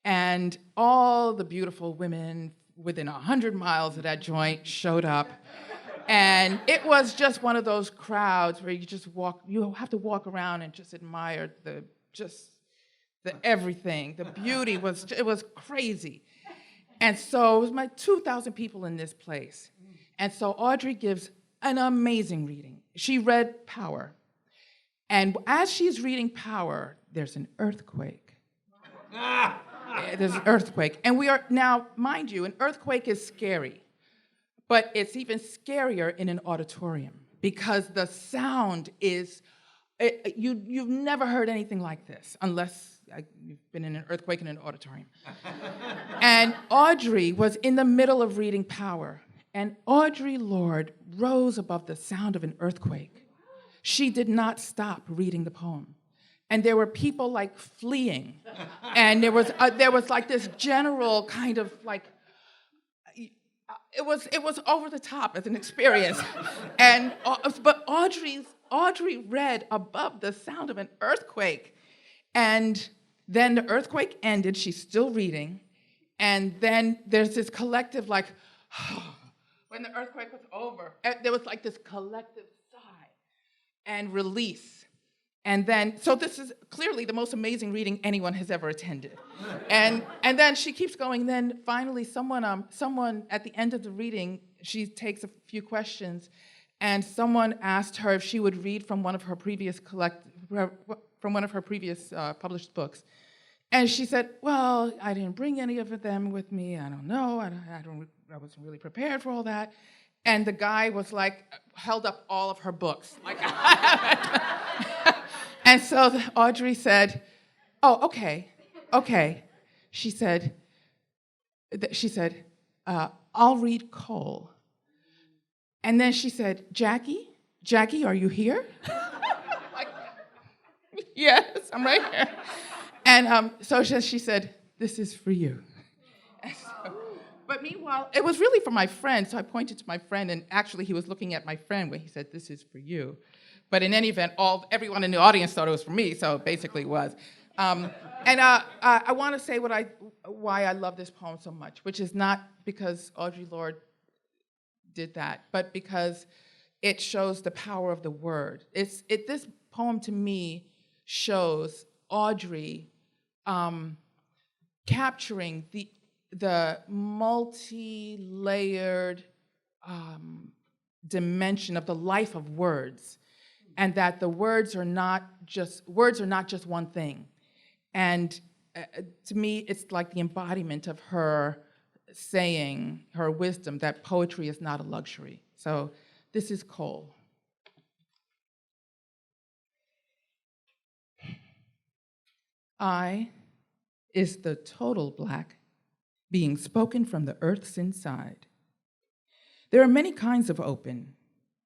Speaker 7: and all the beautiful women within 100 miles of that joint showed up. And it was just one of those crowds where you have to walk around and just admire the the everything, the beauty it was crazy. And so it was my 2,000 people in this place. And so Audre gives an amazing reading. She read Power. And as she's reading Power, there's an earthquake. There's an earthquake. And we are, now, mind you, an earthquake is scary, but it's even scarier in an auditorium because the sound is, you've never heard anything like this unless you've been in an earthquake in an auditorium. And Audre was in the middle of reading Power, and Audre Lorde rose above the sound of an earthquake. She did not stop reading the poem. And there were people like fleeing. And there was like this general kind of like, it was over the top as an experience. And, but Audre read above the sound of an earthquake. And then the earthquake ended, she's still reading. And then there's this collective like, when the earthquake was over, there was like this collective sigh and release. And then, so this is clearly the most amazing reading anyone has ever attended. And then she keeps going. Then finally, someone at the end of the reading, she takes a few questions, and someone asked her if she would read from one of her previous published books. And she said, "Well, I didn't bring any of them with me. I don't know. I wasn't really prepared for all that." And the guy was like, held up all of her books. Like, and so Audre said, "Oh, okay." She said, "I'll read Cole." And then she said, Jackie, are you here?" Like, yes, I'm right here. And so she said, "This is for you." But meanwhile, it was really for my friend, so I pointed to my friend, and actually he was looking at my friend when he said, "This is for you." But in any event, everyone in the audience thought it was for me, so basically it was. I want to say why I love this poem so much, which is not because Audre Lorde did that, but because it shows the power of the word. This poem to me shows Audre capturing the multi-layered dimension of the life of words, and that the words are not just one thing. And to me, it's like the embodiment of her saying, her wisdom, that poetry is not a luxury. So this is Cole. I is the total black being spoken from the earth's inside. There are many kinds of open,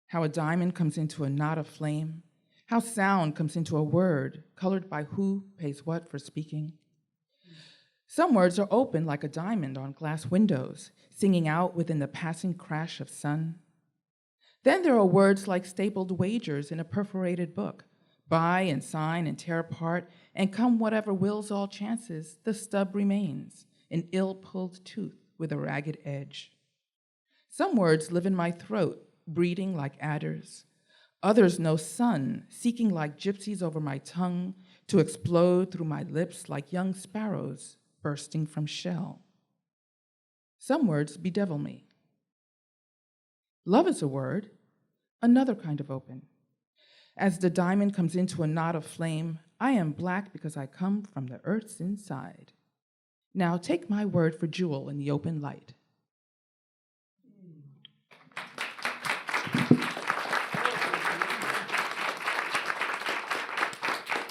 Speaker 7: how a diamond comes into a knot of flame, how sound comes into a word colored by who pays what for speaking. Some words are open like a diamond on glass windows, singing out within the passing crash of sun. Then there are words like stapled wagers in a perforated book, buy and sign and tear apart, and come whatever wills all chances, the stub remains, an ill-pulled tooth with a ragged edge. Some words live in my throat, breeding like adders. Others know sun, seeking like gypsies over my tongue to explode through my lips like young sparrows bursting from shell. Some words bedevil me. Love is a word, another kind of open. As the diamond comes into a knot of flame, I am black because I come from the earth's inside. Now take my word for jewel in the open light.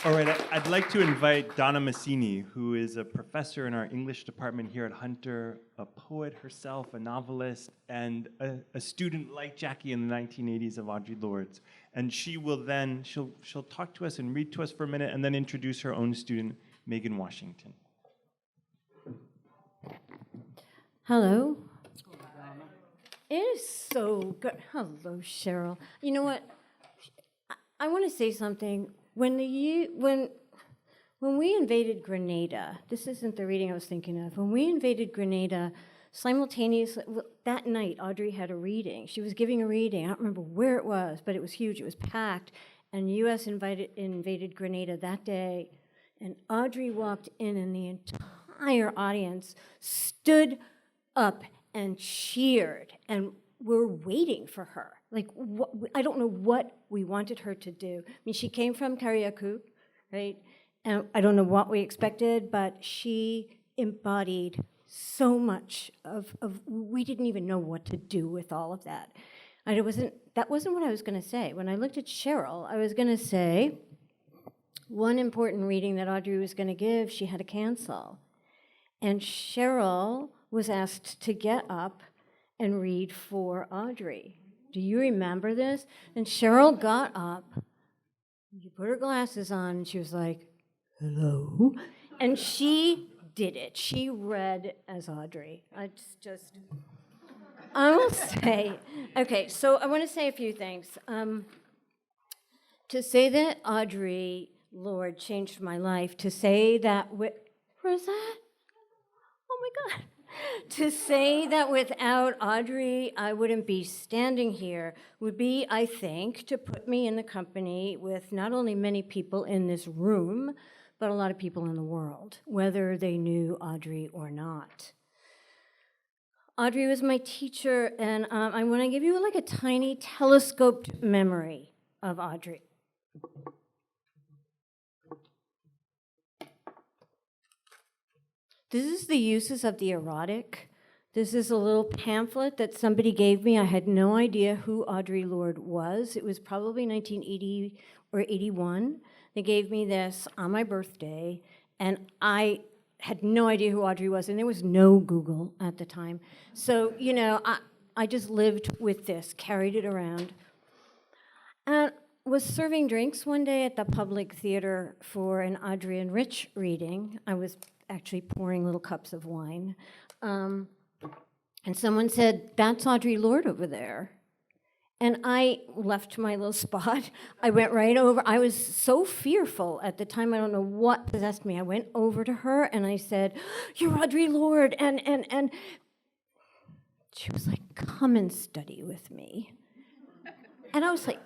Speaker 4: All right, I'd like to invite Donna Masini, who is a professor in our English department here at Hunter, a poet herself, a novelist, and a student like Jackie in the 1980s of Audre Lorde's. And she will then, she'll talk to us and read to us for a minute, and then introduce her own student, Meagan Washington.
Speaker 8: Hello. It is so good. Hello, Cheryl. You know what? I want to say something. When we invaded Grenada, this isn't the reading I was thinking of. When we invaded Grenada, simultaneously, that night, Audre had a reading. She was giving a reading. I don't remember where it was, but it was huge. It was packed. And U.S. invaded Grenada that day. And Audre walked in, and the entire audience stood up and cheered, and we're waiting for her. Like, I don't know what we wanted her to do. I mean, she came from Kariakou, right? And I don't know what we expected, but she embodied so much of we didn't even know what to do with all of that. And that wasn't what I was going to say. When I looked at Cheryl, I was going to say one important reading that Audre was going to give, she had to cancel. And Cheryl was asked to get up and read for Audre. Do you remember this? And Cheryl got up, she put her glasses on, and she was like, hello? And she did it. She read as Audre. I will say, okay, so I want to say a few things. To say that Audre Lorde changed my life, to say that Rosette? Oh my God. To say that without Audre, I wouldn't be standing here would be, I think, to put me in the company with not only many people in this room, but a lot of people in the world, whether they knew Audre or not. Audre was my teacher, and I want to give you like a tiny telescoped memory of Audre. This is the uses of the erotic. This is a little pamphlet that somebody gave me. I had no idea who Audre Lorde was. It was probably 1980 or 81. They gave me this on my birthday, and I had no idea who Audre was, and there was no Google at the time. So, you know, I just lived with this, carried it around. And was serving drinks one day at the Public Theater for an Audre and Rich reading. I was actually pouring little cups of wine. And someone said, that's Audre Lorde over there. And I left my little spot. I went right over. I was so fearful at the time. I don't know what possessed me. I went over to her and I said, you're Audre Lorde. And she was like, come and study with me. And I was like,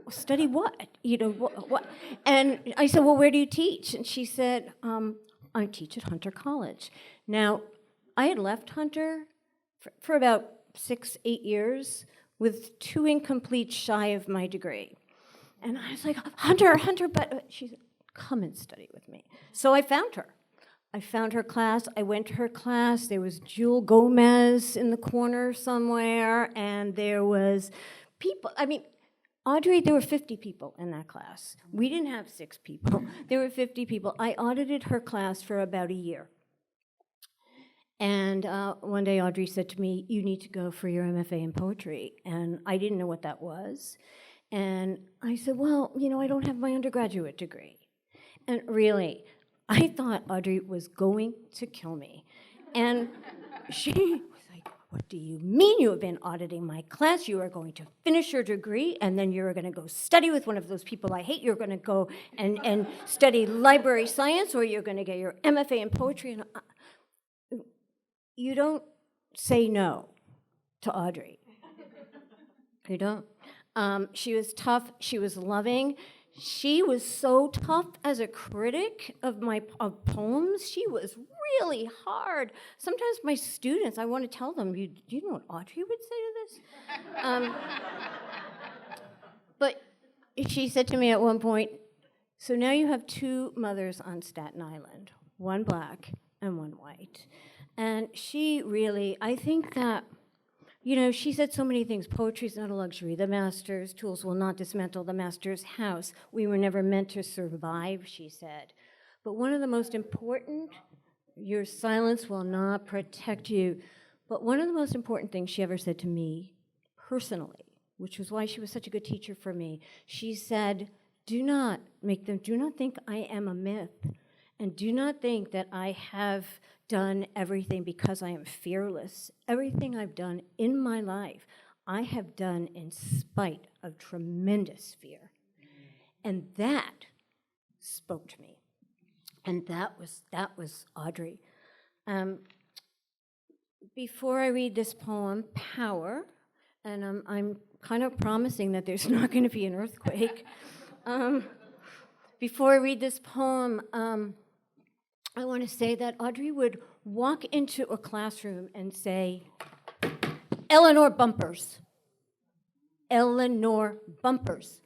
Speaker 8: study what? You know, what? And I said, well, where do you teach? And she said, I teach at Hunter College. Now, I had left Hunter for about 6-8 years with 2 incompletes shy of my degree. And I was like, Hunter, but she said, come and study with me. So I found her. I found her class. I went to her class. There was Jewel Gomez in the corner somewhere, and there was people. I mean, Audre, there were 50 people in that class. We didn't have 6 people. There were 50 people. I audited her class for about a year. And one day Audre said to me, you need to go for your MFA in poetry. And I didn't know what that was. And I said, well, you know, I don't have my undergraduate degree. And really, I thought Audre was going to kill me. And she was like, what do you mean you have been auditing my class? You are going to finish your degree, and then you're going to go study with one of those people I hate. You're going to go and study library science, or you're going to get your MFA in poetry. And you don't say no to Audre. You don't. She was tough. She was loving. She was so tough as a critic of my poems. She was really hard. Sometimes my students, I want to tell them, do you know what Audre would say to this? But she said to me at one point, so now you have 2 mothers on Staten Island, one black and one white. And she really, I think that, you know, she said so many things. Poetry is not a luxury. The master's tools will not dismantle the master's house. We were never meant to survive, she said. But one of the most important, your silence will not protect you. But one of the most important things she ever said to me personally, which was why she was such a good teacher for me, she said, do not think I am a myth. And do not think that I have done everything because I am fearless. Everything I've done in my life, I have done in spite of tremendous fear. And that spoke to me. And that was Audre. Before I read this poem, Power, and I'm kind of promising that there's not going to be an earthquake, Before I read this poem, I want to say that Audre would walk into a classroom and say, Eleanor Bumpers. Eleanor Bumpers.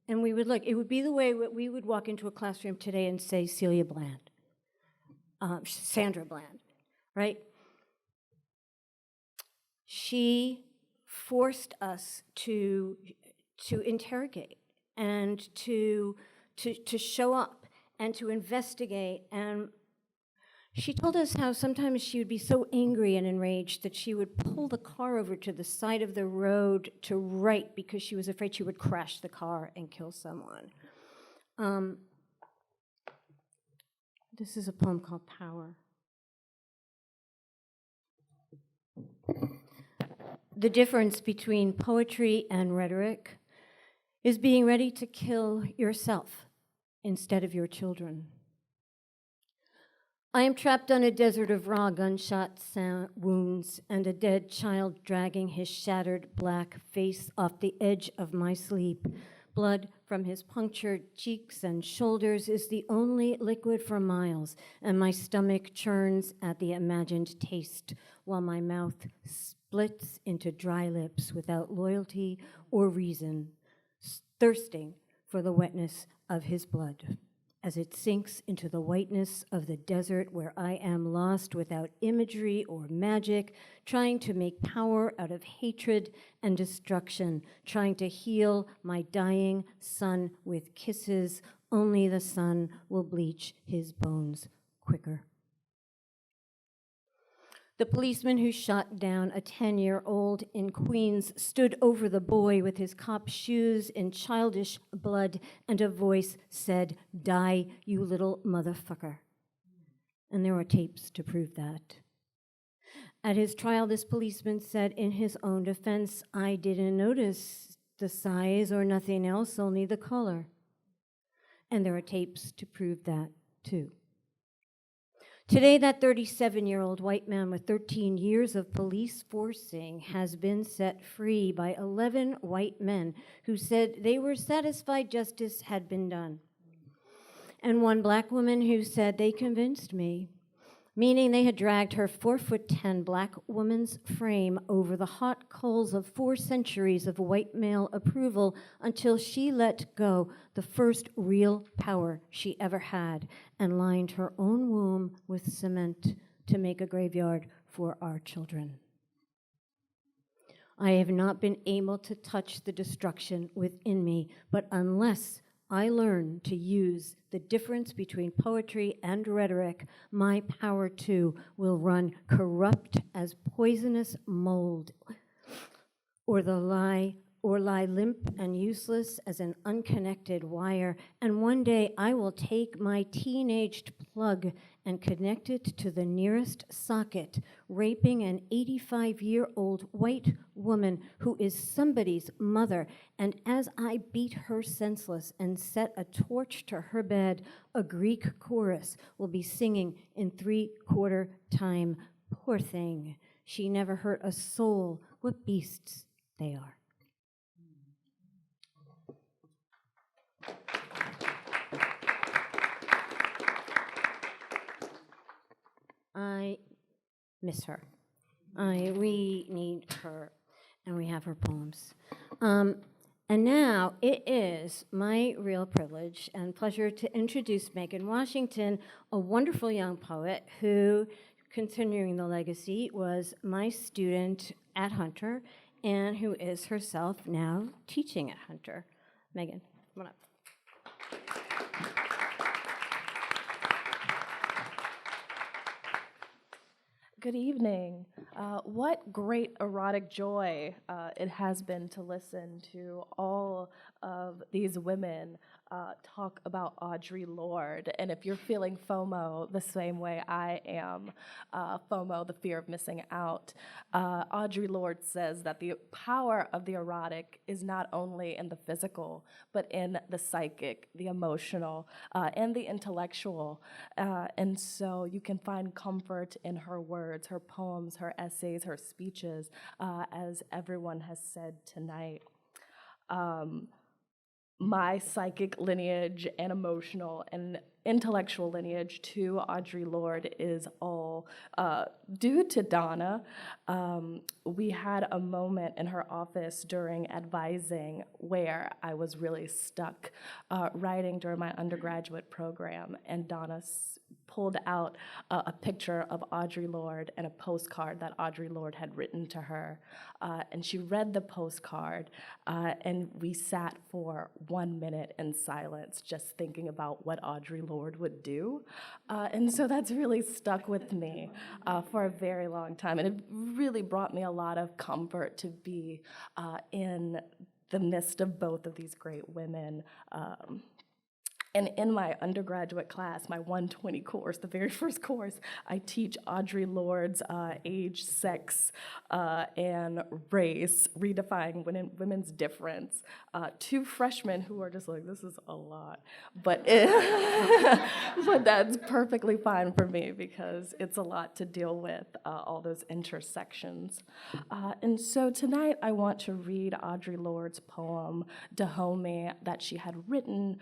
Speaker 8: And we would look. It would be the way we would walk into a classroom today and say Celia Bland, Sandra Bland, right? She forced us to interrogate and to show up and to investigate. And she told us how sometimes she would be so angry and enraged that she would pull the car over to the side of the road to write because she was afraid she would crash the car and kill someone. This is a poem called Power. The difference between poetry and rhetoric is being ready to kill yourself instead of your children. I am trapped on a desert of raw gunshot wounds and a dead child dragging his shattered black face off the edge of my sleep. Blood from his punctured cheeks and shoulders is the only liquid for miles, and my stomach churns at the imagined taste while my mouth splits into dry lips without loyalty or reason, thirsting for the wetness of his blood. As it sinks into the whiteness of the desert where I am lost without imagery or magic, trying to make power out of hatred and destruction, trying to heal my dying son with kisses, only the sun will bleach his bones quicker. The policeman who shot down a 10-year-old in Queens stood over the boy with his cop shoes in childish blood, and a voice said, "Die, you little motherfucker." And there are tapes to prove that. At his trial, this policeman said in his own defense, "I didn't notice the size or nothing else, only the color." And there are tapes to prove that, too. Today, that 37-year-old white man with 13 years of police forcing has been set free by 11 white men who said they were satisfied justice had been done. And one black woman who said, "They convinced me," meaning they had dragged her 4'10" black woman's frame over the hot coals of 4 centuries of white male approval until she let go the first real power she ever had and lined her own womb with cement to make a graveyard for our children. I have not been able to touch the destruction within me, but unless I learn to use the difference between poetry and rhetoric, my power too will run corrupt as poisonous mold, or lie limp and useless as an unconnected wire. And one day I will take my teenaged plug and connect it to the nearest socket, raping an 85-year-old white woman who is somebody's mother. And as I beat her senseless and set a torch to her bed, a Greek chorus will be singing in 3/4 time. Poor thing, she never hurt a soul. What beasts they are. I miss her. We need her, and we have her poems. And now it is my real privilege and pleasure to introduce Meagan Washington, a wonderful young poet who, continuing the legacy, was my student at Hunter and who is herself now teaching at Hunter. Meagan, come on up.
Speaker 9: Good evening. What great erotic joy it has been to listen to all of these women talk about Audre Lorde. And if you're feeling FOMO the same way I am, FOMO, the fear of missing out, Audre Lorde says that the power of the erotic is not only in the physical, but in the psychic, the emotional, and the intellectual. And so you can find comfort in her words, her poems, her essays, her speeches, as everyone has said tonight. my psychic lineage and emotional and intellectual lineage to Audre Lorde is all due to Donna. We had a moment in her office during advising where I was really stuck writing during my undergraduate program, and Donna pulled out a picture of Audre Lorde and a postcard that Audre Lorde had written to her. And she read the postcard, and we sat for 1 minute in silence just thinking about what Audre Lorde would do. And so that's really stuck with me for a very long time. And it really brought me a lot of comfort to be in the midst of both of these great women. And in my undergraduate class, my 120 course, the very first course, I teach Audre Lorde's Age, Sex, and Race, Redefining Women's Difference, to freshmen who are just like, this is a lot. But, but that's perfectly fine for me because it's a lot to deal with, all those intersections. And so tonight I want to read Audre Lorde's poem, Dahomey, that she had written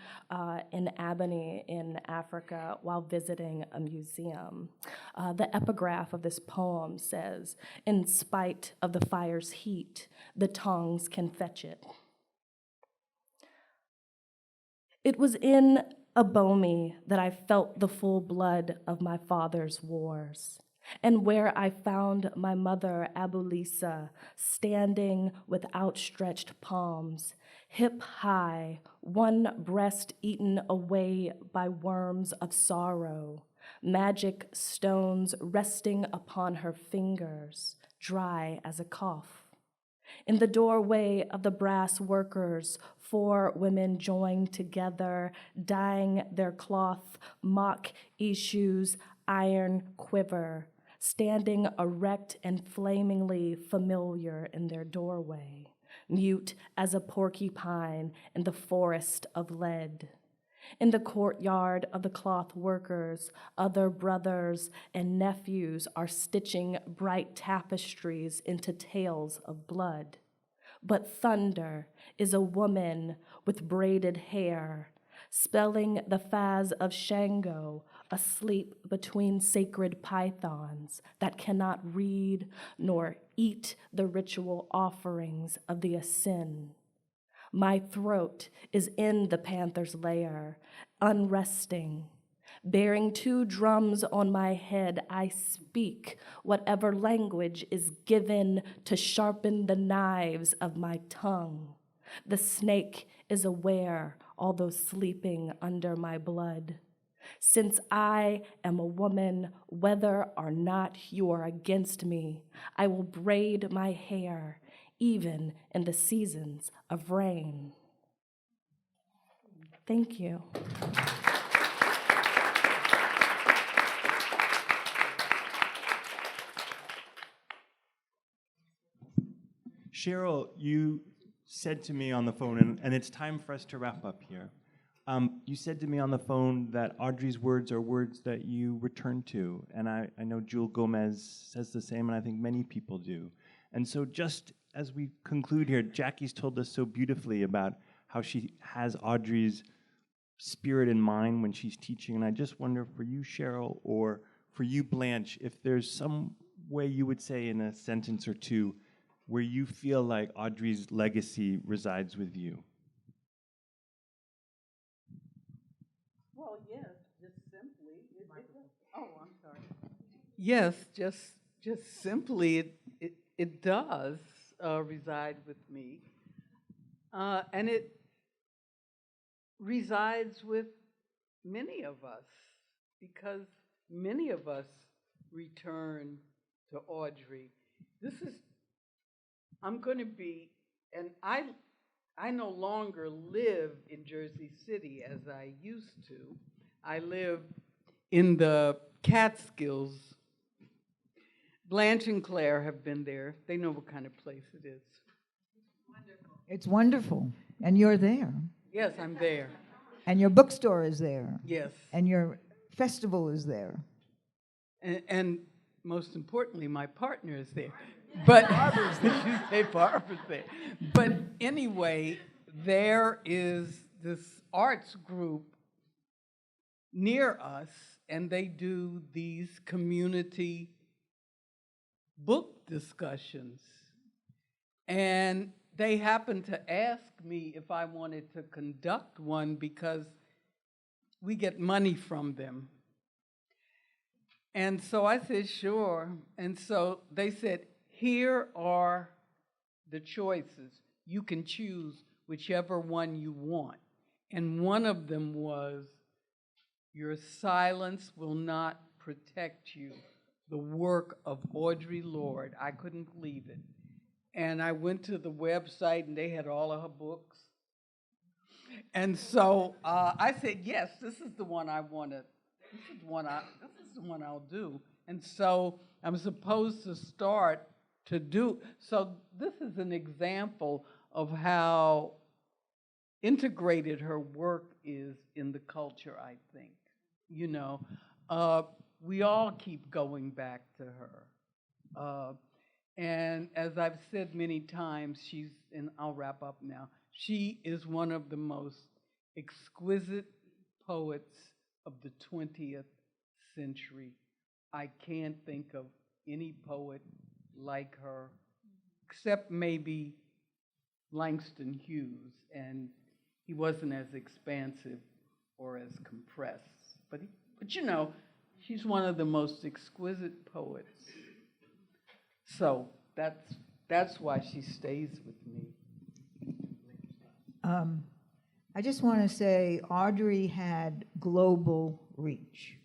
Speaker 9: in Albany in Africa while visiting a museum. The epigraph of this poem says, "In spite of the fire's heat, the tongs can fetch it." It was in Abomi that I felt the full blood of my father's wars, and where I found my mother, Abulisa, standing with outstretched palms, hip high, one breast eaten away by worms of sorrow, magic stones resting upon her fingers, dry as a cough. In the doorway of the brass workers, 4 women joined together, dyeing their cloth, mock issues, iron quiver, standing erect and flamingly familiar in their doorway, mute as a porcupine in the forest of lead. In the courtyard of the cloth workers, other brothers and nephews are stitching bright tapestries into tales of blood. But thunder is a woman with braided hair, spelling the Faz of Shango, asleep between sacred pythons that cannot read nor eat the ritual offerings of the Asin. My throat is in the panther's lair, unresting. Bearing 2 drums on my head, I speak whatever language is given to sharpen the knives of my tongue. The snake is aware, although sleeping under my blood. Since I am a woman, whether or not you are against me, I will braid my hair, even in the seasons of rain. Thank you.
Speaker 4: Cheryl, you said to me on the phone, and it's time for us to wrap up here. You said to me on the phone that Audre's words are words that you return to, and I know Jewel Gomez says the same, and I think many people do. And so just as we conclude here, Jackie's told us so beautifully about how she has Audre's spirit in mind when she's teaching, and I just wonder for you, Cheryl, or for you, Blanche, if there's some way you would say in a sentence or two where you feel like Audre's legacy resides with you.
Speaker 5: Well, yes, just simply. I'm sorry. Yes, just simply, it does reside with me, and it resides with many of us because many of us return to Audre. I'm going to be, and I no longer live in Jersey City as I used to. I live in the Catskills. Blanche and Claire have been there. They know what kind of place it is.
Speaker 6: It's wonderful. And you're there.
Speaker 5: Yes, I'm there.
Speaker 6: And your bookstore is there.
Speaker 5: Yes.
Speaker 6: And your festival is there.
Speaker 5: And most importantly, my partner is there. But Barbara's there. But anyway, there is this arts group near us, and they do these community book discussions. And they happened to ask me if I wanted to conduct one because we get money from them. And so I said, sure. And so they said, here are the choices. You can choose whichever one you want. And one of them was, your silence will not protect you. The work of Audre Lorde. I couldn't believe it. And I went to the website and they had all of her books. And so I said, yes, this is the one I want to, this is the one I'll do. And so I'm supposed to start to do, so this is an example of how integrated her work is in the culture, I think. You know, we all keep going back to her. And as I've said many times, and I'll wrap up now, she is one of the most exquisite poets of the 20th century. I can't think of any poet like her, except maybe Langston Hughes, and he wasn't as expansive or as compressed. But you know, she's one of the most exquisite poets. So that's why she stays with me.
Speaker 6: I just want to say Audre had global reach.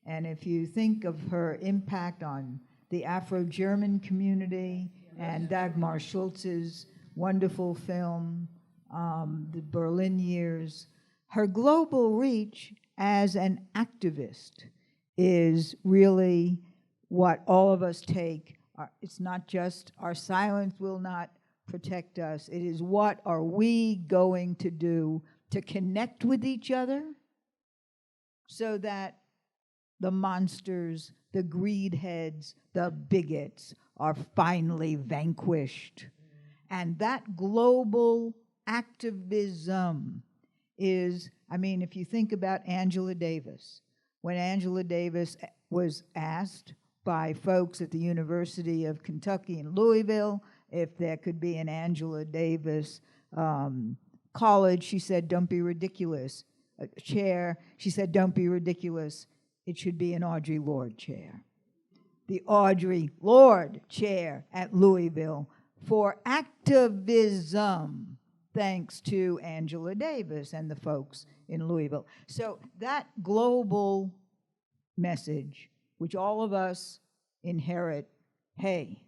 Speaker 6: And if you think of her impact on the Afro-German community and Dagmar Schultz's wonderful film, The Berlin Years, her global reach as an activist is really what all of us take. It's not just our silence will not protect us. It is what are we going to do to connect with each other so that the monsters, the greed heads, the bigots are finally vanquished. And that global activism is, I mean, if you think about Angela Davis, when Angela Davis was asked by folks at the University of Kentucky in Louisville if there could be an Angela Davis college, she said, don't be ridiculous. A chair, she said, don't be ridiculous. It should be an Audre Lorde chair. The Audre Lorde chair at Louisville for activism, thanks to Angela Davis and the folks in Louisville. So that global message, which all of us inherit, hey,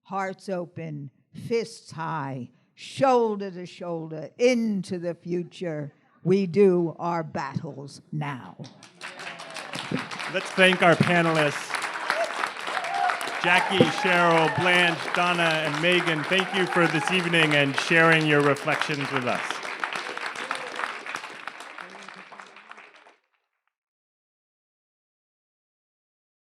Speaker 6: hearts open, fists high, shoulder to shoulder, into the future, we do our battles now.
Speaker 4: Let's thank our panelists. Jackie, Cheryl, Blanche, Donna, and Meagan, thank you for this evening and sharing your reflections with us.